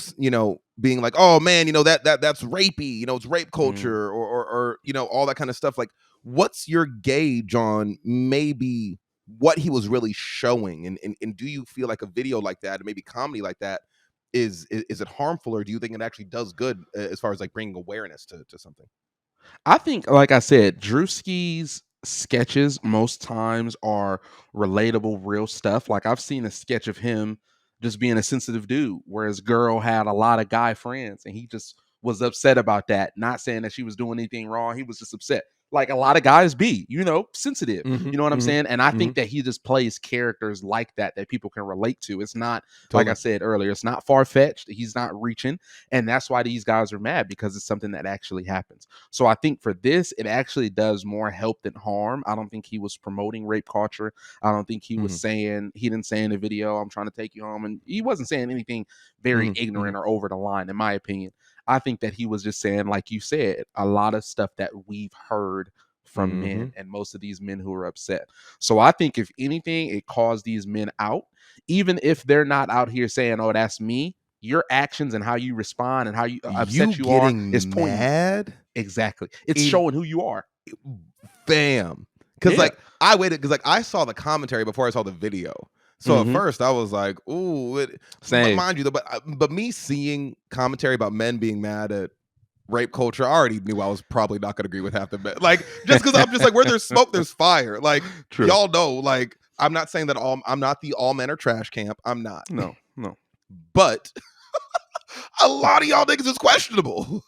being like, oh man, that's rapey, it's rape culture, or all that kind of stuff. Like, what's your gauge on maybe what he was really showing, and do you feel like a video like that, and maybe comedy like that, is it harmful, or do you think it actually does good as far as like bringing awareness to something?
I think, like I said, Druski's sketches most times are relatable, real stuff. Like, I've seen a sketch of him just being a sensitive dude, where his girl had a lot of guy friends and he just was upset about that. Not saying that she was doing anything wrong. He was just upset. Like a lot of guys be, sensitive. You know what I'm saying? And I think that he just plays characters like that people can relate to. It's not, like I said earlier, it's not far-fetched. He's not reaching. And that's why these guys are mad, because it's something that actually happens. So I think for this, it actually does more help than harm. I don't think he was promoting rape culture. I don't think he was saying, he didn't say in the video, I'm trying to take you home. And he wasn't saying anything very ignorant or over the line, in my opinion. I think that he was just saying, like you said, a lot of stuff that we've heard from men, and most of these men who are upset. So I think if anything, it caused these men out, even if they're not out here saying, oh, that's me. Your actions and how you respond and how you upset you are is pointing. Exactly. It's showing who you are.
Bam. Because I waited, because I saw the commentary before I saw the video. So at first I was like, ooh, same. Mind you, but me seeing commentary about men being mad at rape culture, I already knew I was probably not going to agree with half the men. Like, just because I'm just like, where there's smoke, there's fire. Like,
True.
y'all know, like, I'm not saying that I'm not the all men are trash camp. I'm not.
No.
But a lot of y'all niggas is questionable.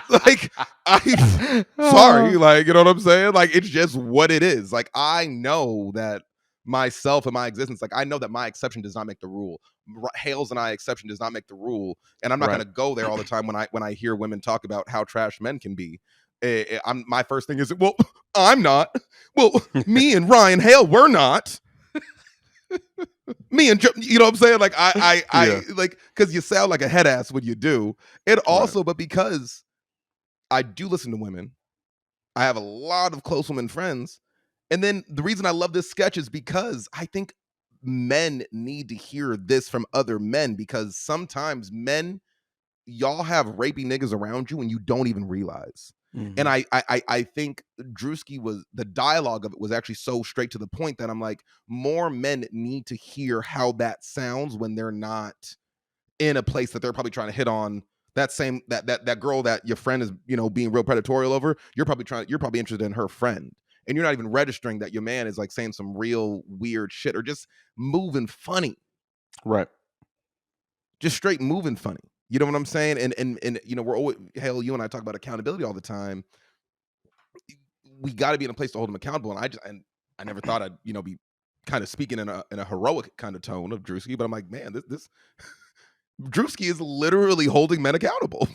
Like, sorry, like, you know what I'm saying? Like, it's just what it is. Like, I know that myself and my existence, like, I know that my exception does not make the rule. Hales and I exception does not make the rule, and I'm not going to go there all the time when I hear women talk about how trash men can be. My first thing is, well, I'm not. Well, me and Ryan Hale, we're not. Me and you know what I'm saying? Like I like, because you sound like a head ass when you do it. Also, but because I do listen to women, I have a lot of close women friends, and then the reason I love this sketch is because I think men need to hear this from other men, because sometimes men, y'all have rapey niggas around you and you don't even realize. And I think Druski the dialogue of it was actually so straight to the point that I'm like, more men need to hear how that sounds when they're not in a place that they're probably trying to hit on that girl that your friend is, you know, being real predatorial over. You're probably interested in her friend, and you're not even registering that your man is like saying some real weird shit or just moving funny.
Right.
Just straight moving funny. You know what I'm saying? And you know, we're always, Hale, you and I talk about accountability all the time. We got to be in a place to hold them accountable. And I never thought I'd, you know, be kind of speaking in a heroic kind of tone of Druski, but I'm like, man, this Druski is literally holding men accountable.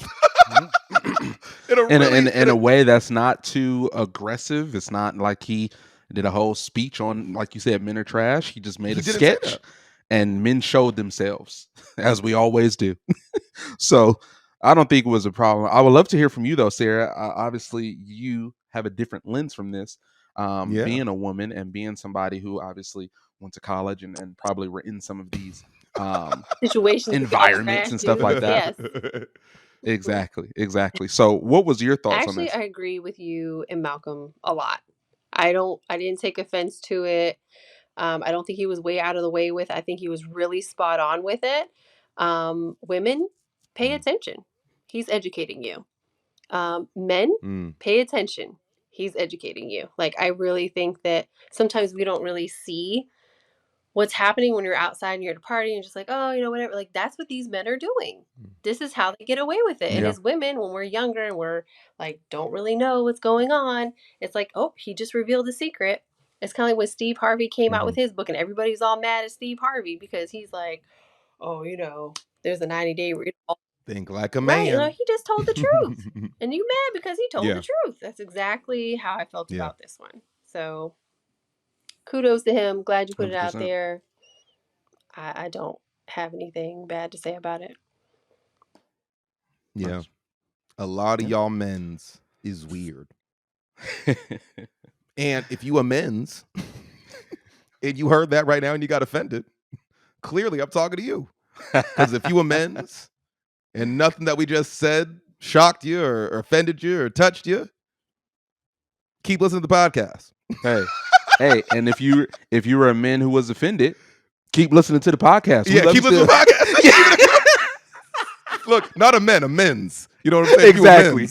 in
a way that's not too aggressive. It's not like he did a whole speech on, like you said, men are trash. He just made a sketch. And men showed themselves, as we always do. So I don't think it was a problem. I would love to hear from you, though, Sarah. Obviously, you have a different lens from this, being a woman and being somebody who obviously went to college and probably were in some of these
situations,
environments and stuff like that. Yes. Exactly. So what was your thoughts on this?
Actually, I agree with you and Malcolm a lot. I didn't take offense to it. I don't think he was way out of the way with it. I think he was really spot on with it. Women, pay attention. He's educating you. Men, pay attention. He's educating you. Like, I really think that sometimes we don't really see what's happening when you're outside and you're at a party and just like, oh, you know, whatever. Like, that's what these men are doing. This is how they get away with it. And as women, when we're younger and we're like, don't really know what's going on, it's like, oh, he just revealed a secret. It's kind of like when Steve Harvey came out with his book and everybody's all mad at Steve Harvey because he's like, oh, you know, there's a 90-day
think like a man.
Right, you know, he just told the truth. And you mad because he told the truth. That's exactly how I felt about this one. So kudos to him. Glad you put 100%. It out there. I don't have anything bad to say about it.
Yeah. A lot of y'all men's is weird. And if you amends and you heard that right now and you got offended, clearly I'm talking to you. Because if you amends and nothing that we just said shocked you or offended you or touched you, keep listening to the podcast.
Hey, and if you were a man who was offended, keep listening to the podcast.
Keep listening to the podcast. Look, not amends. You know what I'm saying?
Exactly.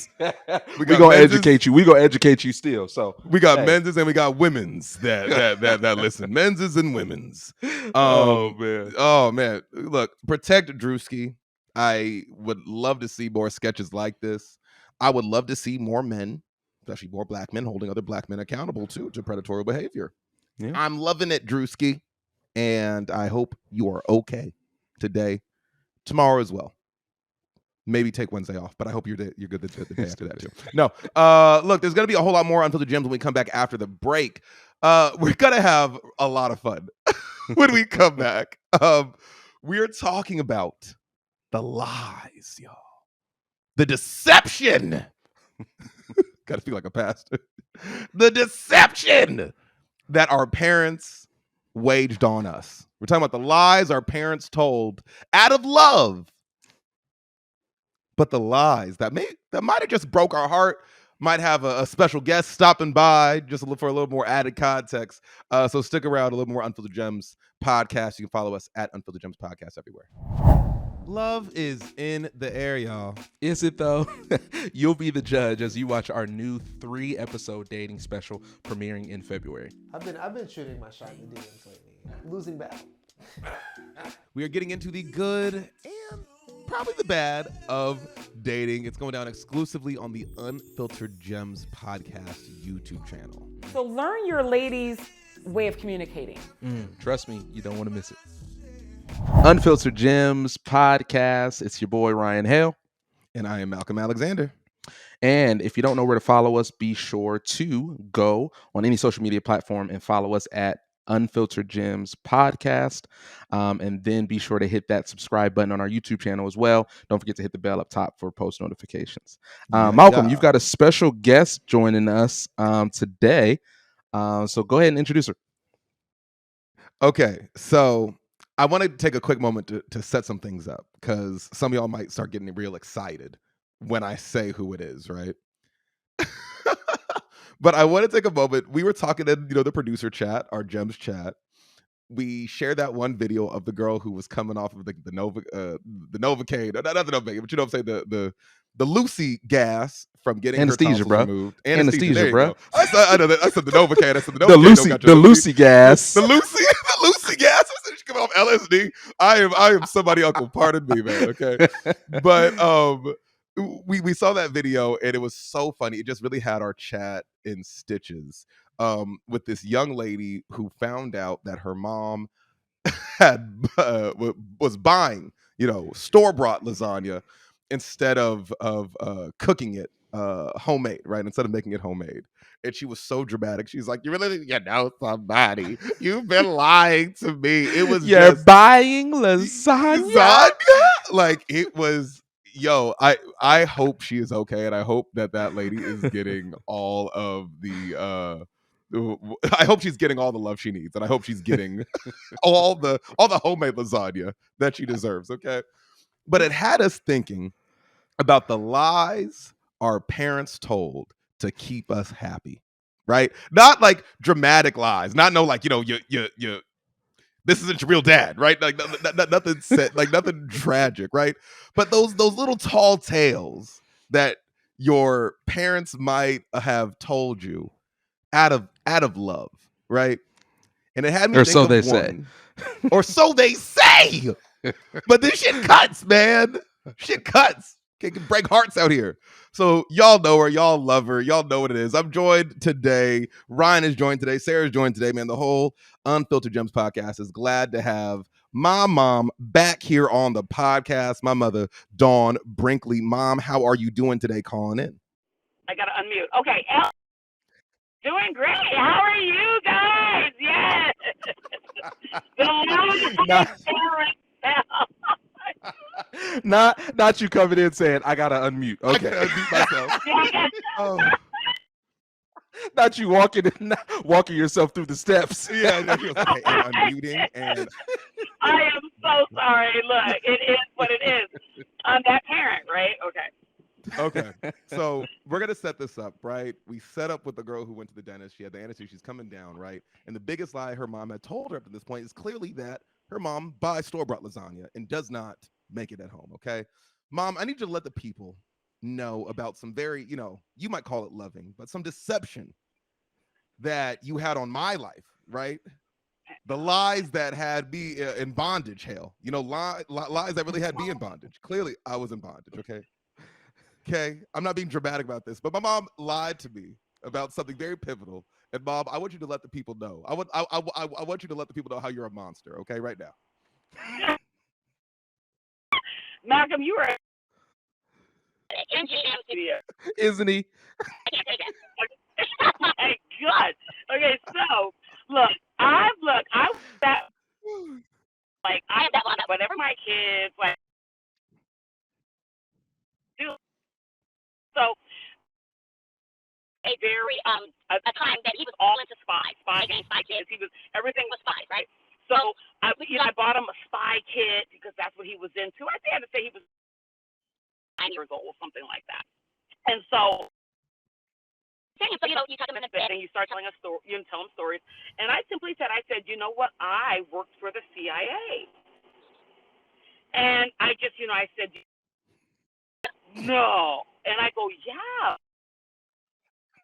We're gonna educate you. We're gonna educate you still. So
we got men's and we got women's that listen. Men's and women's. Oh man. Look, protect Druski. I would love to see more sketches like this. I would love to see more men, especially more black men, holding other black men accountable too to predatory behavior. Yeah. I'm loving it, Druski, and I hope you are okay today, tomorrow as well. Maybe take Wednesday off, but I hope you're good the day after that too. No, look, there's gonna be a whole lot more Unfiltered Gems when we come back after the break. We're gonna have a lot of fun when we come back. We're talking about the lies, y'all, the deception. Gotta feel like a pastor. The deception that our parents waged on us. We're talking about the lies our parents told out of love. But the lies that might have just broke our heart, might have a special guest stopping by just for a little more added context. So stick around, a little more Unfiltered Gems podcast. You can follow us at Unfiltered Gems podcast everywhere. Love is in the air, y'all.
Is it though? You'll be the judge as you watch our new 3-episode dating special premiering in February.
I've been shooting my shot in the DMs lately. Losing battle.
We are getting into the good and probably the bad of dating. It's going down exclusively on the Unfiltered Gems podcast YouTube channel.
So learn your lady's way of communicating.
Trust me, you don't want to miss it. Unfiltered Gems podcast. It's your boy Ryan Hale.
And I am Malcolm Alexander.
And if you don't know where to follow us, be sure to go on any social media platform and follow us at Unfiltered Gems podcast. And then be sure to hit that subscribe button on our YouTube channel as well. Don't forget to hit the bell up top for post notifications. Malcolm, you've got a special guest joining us today. So go ahead and introduce her.
Okay, so I want to take a quick moment to set some things up because some of y'all might start getting real excited when I say who it is, right? But I want to take a moment. We were talking in, the producer chat, our Gems chat. We shared that one video of the girl who was coming off of the Novocaine, not the Novocaine, but you know what I'm saying, the Lucy gas from getting
anesthesia,
her
bro.
removed.
Anesthesia, bro.
I know that. I said the Novocaine. I said the
Novocaine. The Lucy gas.
The Lucy gas. I said she coming off LSD. I am somebody uncle. Pardon me, man. Okay, but we saw that video and it was so funny. It just really had our chat in stitches. With this young lady who found out that her mom had was buying, store-bought lasagna instead of cooking it homemade, right? Instead of making it homemade. And she was so dramatic. She's like, "You really, somebody? You've been lying to me." It was just
buying lasagna.
Like it was. Yo, I hope she is okay, and I hope that lady is getting all of the. I hope she's getting all the love she needs, and I hope she's getting all the homemade lasagna that she deserves. Okay, but it had us thinking about the lies our parents told to keep us happy, right? Not like dramatic lies, not you. This isn't your real dad, right? Like nothing said, like nothing tragic, right? But those little tall tales that your parents might have told you out of love, right? And it had me
or
think
so
of
they
one, or so they say. But this shit cuts, man. Shit cuts. Can break hearts out here. So y'all know her, y'all love her, y'all know what it is. I'm joined today. Ryan is joined today. Sarah's joined today, man. The whole Unfiltered Gems podcast is glad to have my mom back here on the podcast. My mother, Dawn Brinkley. Mom, how are you doing today? Calling in.
I gotta unmute. Okay, doing great. How are you guys? Yes.
Not you coming in saying I gotta unmute. Okay,
I gotta unmute myself. Oh.
Not you walking yourself through the steps.
Yeah, okay, and unmuting and.
I am so sorry. Look, it is what it is. I'm that parent, right? Okay.
Okay, so we're gonna set this up, right? We set up with the girl who went to the dentist. She had the anesthesia. She's coming down, right? And the biggest lie her mom had told her up to this point is clearly that her mom buys store-bought lasagna and does not make it at home. Okay, Mom, I need you to let the people know about some very, you might call it loving, but some deception that you had on my life, right? The lies that had me in bondage, hell. Lies that really had me in bondage. Clearly, I was in bondage, okay? Okay, I'm not being dramatic about this, but my mom lied to me about something very pivotal. And Mom, I want you to let the people know. I want you to let the people know how you're a monster, okay, right now.
Malcolm, you are
isn't he?
Oh my God. Okay, so look, I that like I have that one. Whenever my kids do so. A very a time that he was all into spy games, spy kids. Everything was spies, right? So I bought him a spy kit because that's what he was into. I had to say he was 9 years old, something like that. And so you tuck him in a bed and you start telling a story. You tell him stories. And I simply said, you know what? I worked for the CIA. And I just, I said, no. And I go, yeah. I'll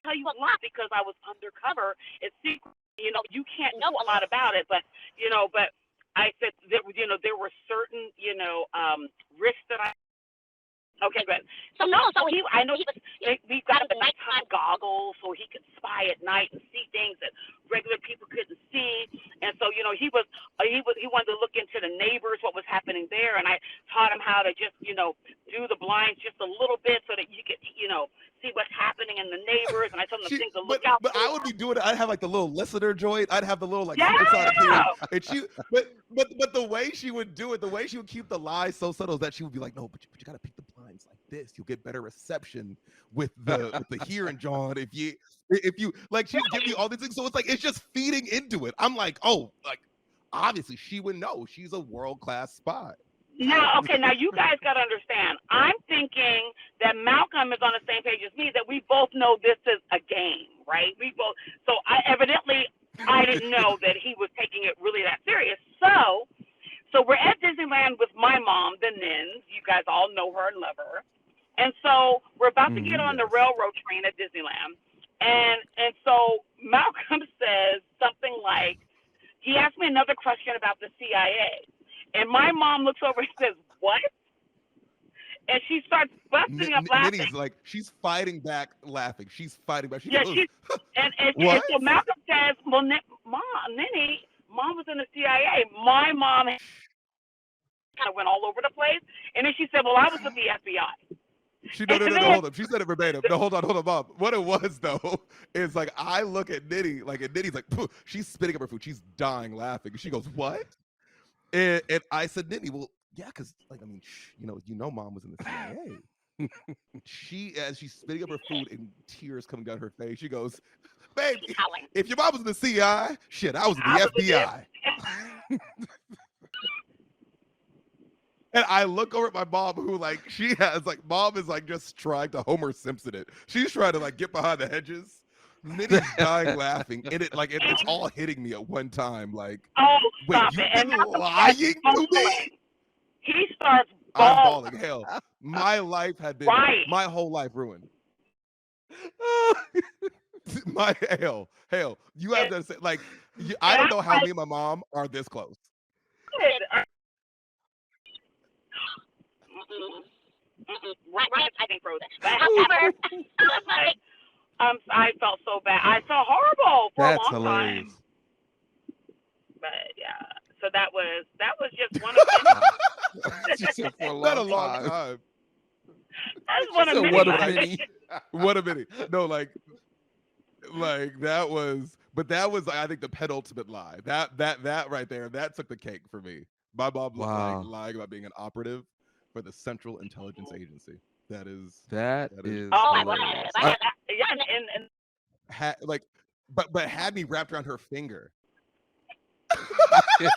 tell you a lot because I was undercover. It's secret. You can't know a lot about it, but, but I said that, there were certain, risks that I. Okay, good. So no, I know he was. We got him the nighttime goggles so he could spy at night and see things that regular people couldn't see. And so he wanted to look into the neighbors, what was happening there, and I taught him how to just do the blinds just a little bit so that you could see what's happening in the neighbors. And I told him the things to look out for.
But I would be doing it. I'd have like the little listener joint. I'd have the little like
Yeah.
super sonic thing. And but the way she would do it, the way she would keep the lies so subtle is that she would be like, no, but you gotta pick the blinds like this. You'll get better reception with the hearing, John. If you like, she would give me all these things. So it's like it's just feeding into it. I'm like, oh, like obviously she would know. She's a world-class spy.
Now you guys got to understand. I'm thinking that Malcolm is on the same page as me, that we both know this is a game, right? So I didn't know that he was taking it really that serious. So we're at Disneyland with my mom, the Nins. You guys all know her and love her. And so we're about to get on the railroad train at Disneyland. And so Malcolm says something like, he asked me another question about the CIA. And my mom looks over and says, what? And she starts busting up laughing.
Nitty's like, she's fighting back laughing. She's fighting back.
And so Malcolm says, well, Nitty, Mom was in the CIA. My mom kind of went all over the place. And then she said, well, I was with the FBI.
No, hold up. She said it verbatim. No, hold on, Mom. What it was, though, is like, I look at Nitty, like, and Nitty's like, poof, she's spitting up her food. She's dying laughing. And she goes, what? And I said, Nitty, well, yeah, because, like, I mean, Mom was in the CIA. As she's spitting up her food and tears coming down her face, she goes, baby, if your mom was in the CIA, shit, I was in the FBI. And I look over at my mom, who, like, mom is, like, just trying to Homer Simpson it. She's trying to, like, get behind the hedges. Nitty's dying laughing, and it's all hitting me at one time. Like, wait, you've been lying to me?
He starts bawling.
I'm bawling. Hell, my life had been my whole life ruined. My hell, you have to say, like, I don't know how me and my mom are this close.
Right, I think frozen. But however, I felt so bad. I felt horrible for a long
hilarious.
time. But yeah, so that was just one of them.
Not a long time.
That's one of many.
What a minute. No, like that was, but that was, I think, the penultimate lie. That right there, that took the cake for me. My mom was like lying about being an operative for the Central Intelligence Agency. That is.
Oh, I was.
But had me wrapped around her finger.
She's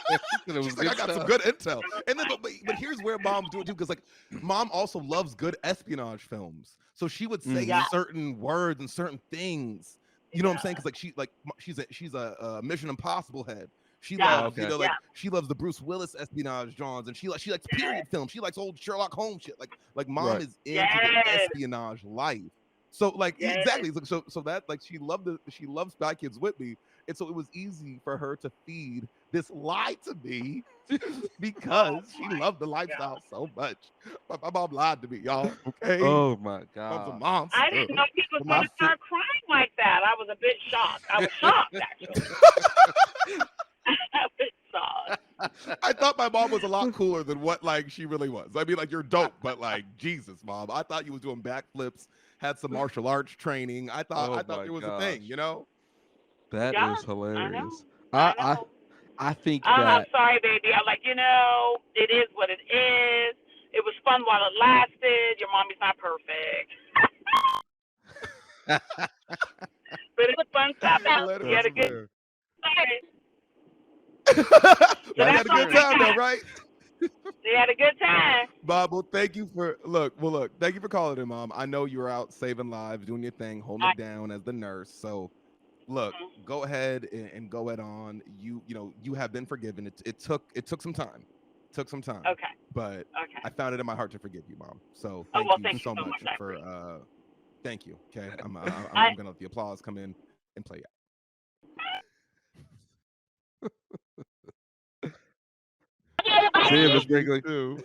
like, I got some good intel. And then, but here's where mom's doing too, because like, mom also loves good espionage films, so she would say certain words and certain things. You know what I'm saying? Because like, she's a Mission Impossible head. She loves, she loves the Bruce Willis espionage genres, and she likes period films. She likes old Sherlock Holmes shit. Like mom is into the espionage life. So like exactly. So that, like, she loves Spy Kids with me, and so it was easy for her to feed this lie to me because she loved the lifestyle so much. My mom lied to me, y'all. Okay.
Oh my God.
Mom.
I didn't know she was going to start crying like that. I was a bit shocked. I was shocked, actually.
I thought my mom was a lot cooler than what, like, she really was. I mean, like, you're dope, but like, Jesus, Mom, I thought you was doing backflips, had some martial arts training. I thought there was a thing, you know?
That is hilarious.
I
think that.
I'm sorry, baby. I'm like, it is what it is. It was fun while it lasted. Your mommy's not perfect. But it was fun stuff. You had a good time.
You had a good time, though, right?
They had a good time.
Bob, well, thank you for thank you for calling in, Mom. I know you were out saving lives, doing your thing, holding it down as the nurse. So, look, go ahead and go it on. You have been forgiven. It took some time.
Okay.
but
Okay.
I found it in my heart to forgive you, Mom. So
Oh,
thank
well,
you
thank you
so
so
much
much. I
for
appreciate
thank you. Okay, I'm
I-
gonna let the applause come in and play
Bye.
See you, Miss
out. You
Brinkley.
too.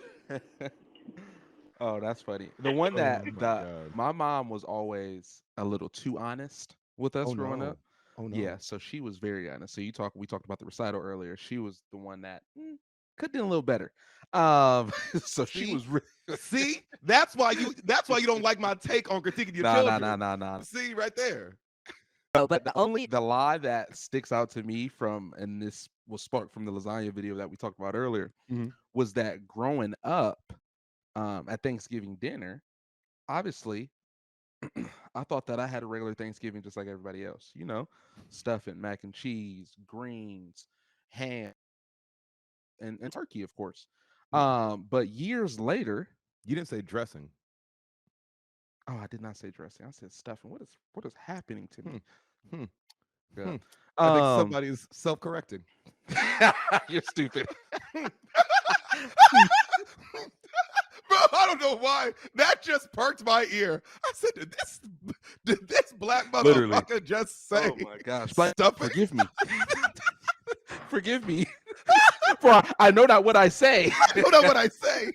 Oh, that's funny. The one that
Oh my God.
my mom was always a little too honest with us
Oh
growing up.
no. Oh no.
Yeah, so she was very honest. So we talked about the recital earlier. She was the one that could do a little better. So she
See?
was really
See? That's why you don't like my take on critiquing your
nah.
children. See right there.
But the lie that sticks out to me from, and this was sparked from the lasagna video that we talked about earlier,
Mhm.
was that growing up at Thanksgiving dinner, obviously, I thought that I had a regular Thanksgiving just like everybody else. You know, stuffing, mac and cheese, greens, ham, and turkey, of course. But years later,
You didn't say dressing.
oh, I did not say dressing. I said stuffing. What is happening to me?
Hmm.
Yeah.
Hmm. I think somebody's self-correcting.
You're stupid.
Bro, I don't know why. That just perked my ear. I said, did this black
Literally.
motherfucker just say
Oh my gosh. But
stuff?
forgive me. Forgive me. For I know not what I say.
I don't know what I say.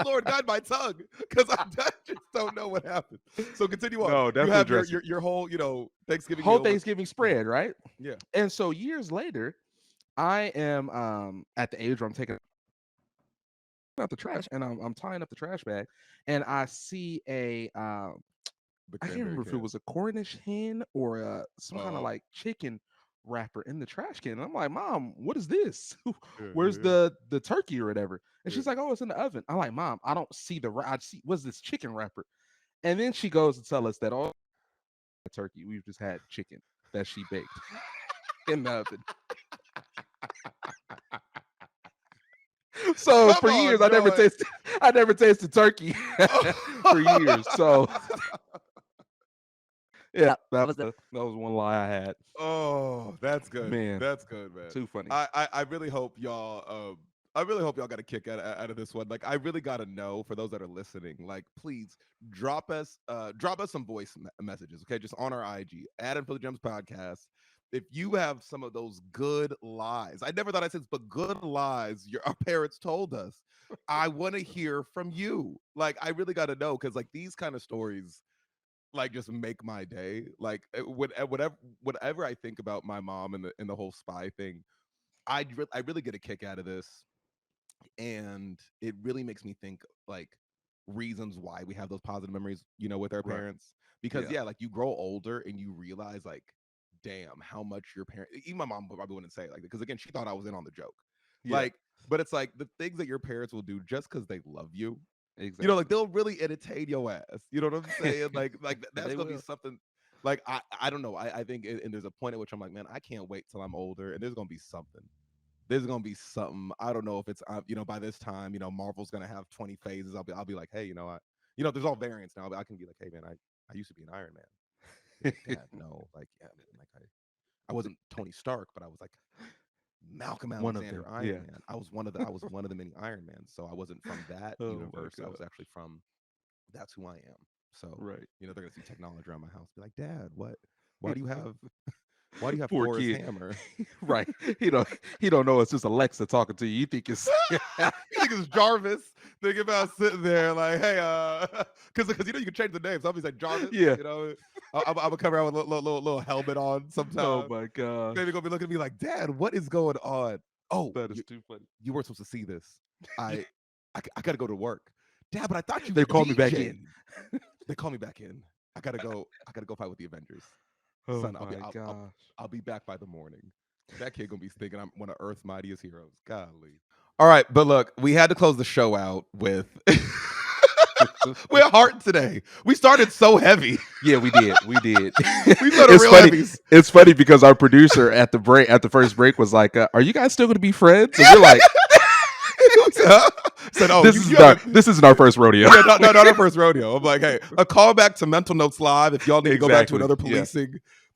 Lord, guide my tongue, because I just don't know what happened. So continue on.
No,
You
definitely
have
dressing.
your whole, Thanksgiving
Whole
meal with-
Thanksgiving spread, right?
Yeah.
And so years later, I am at the age where I'm taking out the trash and I'm tying up the trash bag, and I see a
The
I can't
cranberry
remember if it
can.
was a Cornish hen or some kind of
Oh.
like chicken wrapper in the trash can. And I'm like, Mom, what is this?
Yeah,
Where's
yeah.
the turkey or whatever? And she's
Yeah.
like, oh, it's in the oven. I'm like, Mom, I don't see I see what's this chicken wrapper? And then she goes to tell us that all turkey, we've just had chicken that she baked in the oven. So
Come
for
on,
years,
Joy.
I never tasted turkey for years. So yeah, that was one lie I had.
Oh, that's good.
Man.
That's good, man.
Too funny.
I really hope y'all got a kick out of this one. Like, I really gotta know, for those that are listening, like, please drop us some voice messages, okay? Just on our IG, @ For the Gems Podcast. If you have some of those good lies, I never thought I'd say this, but good lies our parents told us, I want to hear from you. Like, I really gotta know, because like these kind of stories, like, just make my day. Like, whatever I think about my mom and the whole spy thing, I really get a kick out of this, and it really makes me think, like, reasons why we have those positive memories, with our
Right.
parents. Because
Yeah.
like, you grow older and you realize, like, damn, how much your parent, even my mom probably wouldn't say it like that, because again, she thought I was in on the joke.
Yeah.
Like, but it's like the things that your parents will do just because they love you.
Exactly.
Like, they'll really entertain your ass. You know what I'm saying? Like that's
They
gonna be
will.
something. Like, I don't know. I think, and there's a point at which I'm like, man, I can't wait till I'm older, and there's gonna be something. There's gonna be something. I don't know if it's by this time, Marvel's gonna have 20 phases. I'll be like, hey, there's all variants now. But I can be like, hey, man, I used to be an Iron Man. Like, Dad, no, like, yeah, man, like I wasn't Tony Stark, but I was like Malcolm
One of
Alexander,
them,
Iron
yeah.
Man. I was one of the many Iron Mans. So I wasn't from that
Oh my
universe. I
God.
was actually from, that's who I am. So
Right.
they're gonna see technology around my house. Be like, Dad, what? Why do you have
Poor
Thor's
kid.
hammer?
Right. He don't know it's just Alexa talking to you. You think it's
You think it's Jarvis? Think about sitting there like, hey, because you can change the name. So I'll be like Jarvis.
Yeah.
I'm gonna come around with a little helmet on sometimes.
oh my God.
Baby gonna be looking at me like, Dad, what is going on? Oh,
That is too funny.
you weren't supposed to see this. I gotta go to work. Dad, but I thought you.
They
were
called me back
DJing.
in.
They call me back in. I gotta go fight with the Avengers.
Oh
Son,
my gosh.
I'll be back by the morning. That kid gonna be thinking I'm one of Earth's mightiest heroes. Golly. All right, but look, we had to close the show out with we're hard today. We started so heavy.
Yeah, we did. We did.
We started real
funny.
heavies.
It's funny because our producer at the first break was like, "Are you guys still going to be friends?" And we're like,
Said, "Oh,
this isn't our first rodeo."
Yeah, not our first rodeo." I'm like, "Hey, a callback to Mental Notes Live. If y'all need to go back to
Exactly,
another
yeah.
policing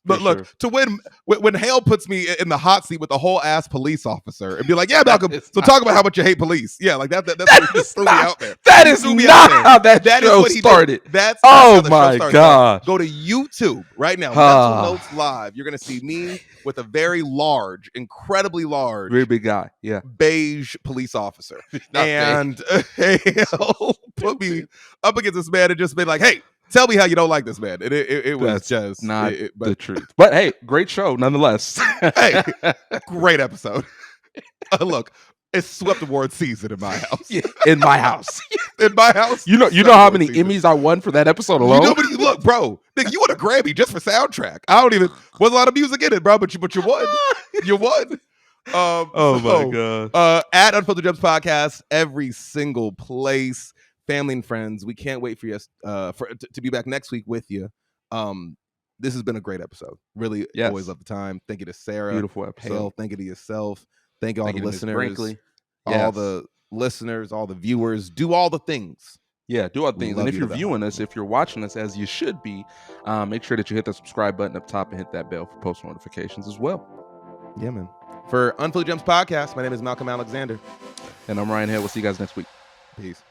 But look, to when Hale puts me in the hot seat with a whole ass police officer and be like, "Yeah, Malcolm, so talk about how much you hate police." Yeah, like that's what he threw me out there.
That is not how that show started.
That's
oh
how the
my
show started.
gosh!
Go to YouTube right now. Mental Notes Live. You're gonna see me with a very large, incredibly large,
very big guy. Yeah,
beige police officer, and Hale put me up against this man and just been like, "Hey, tell me how you don't like this man." And it was just
not the truth. But hey, great show nonetheless.
Hey, great episode. Look, it's swept award season in my house.
Yeah, in my house.
In my house.
You know how many Emmys I won for that episode alone?
Look, bro. Nigga, you won a Grammy just for soundtrack. Wasn't a lot of music in it, bro, but you won. You won.
My god.
At Unfiltered Gems Podcast, every single place. Family and friends, we can't wait for you to be back next week with you. This has been a great episode. Really, always love the time. Thank you to Sarah.
Beautiful episode.
Hale, thank you to yourself. Thank you all the listeners. All the listeners, all the viewers. Do all the things.
Yeah, do all the things. And if you're viewing us, if you're watching us, as you should be, make sure that you hit the subscribe button up top and hit that bell for post notifications as well.
Yeah, man. For Unfiltered Gems Podcast, my name is Malcolm Alexander.
And I'm Ryan Hale. We'll see you guys next week.
Peace.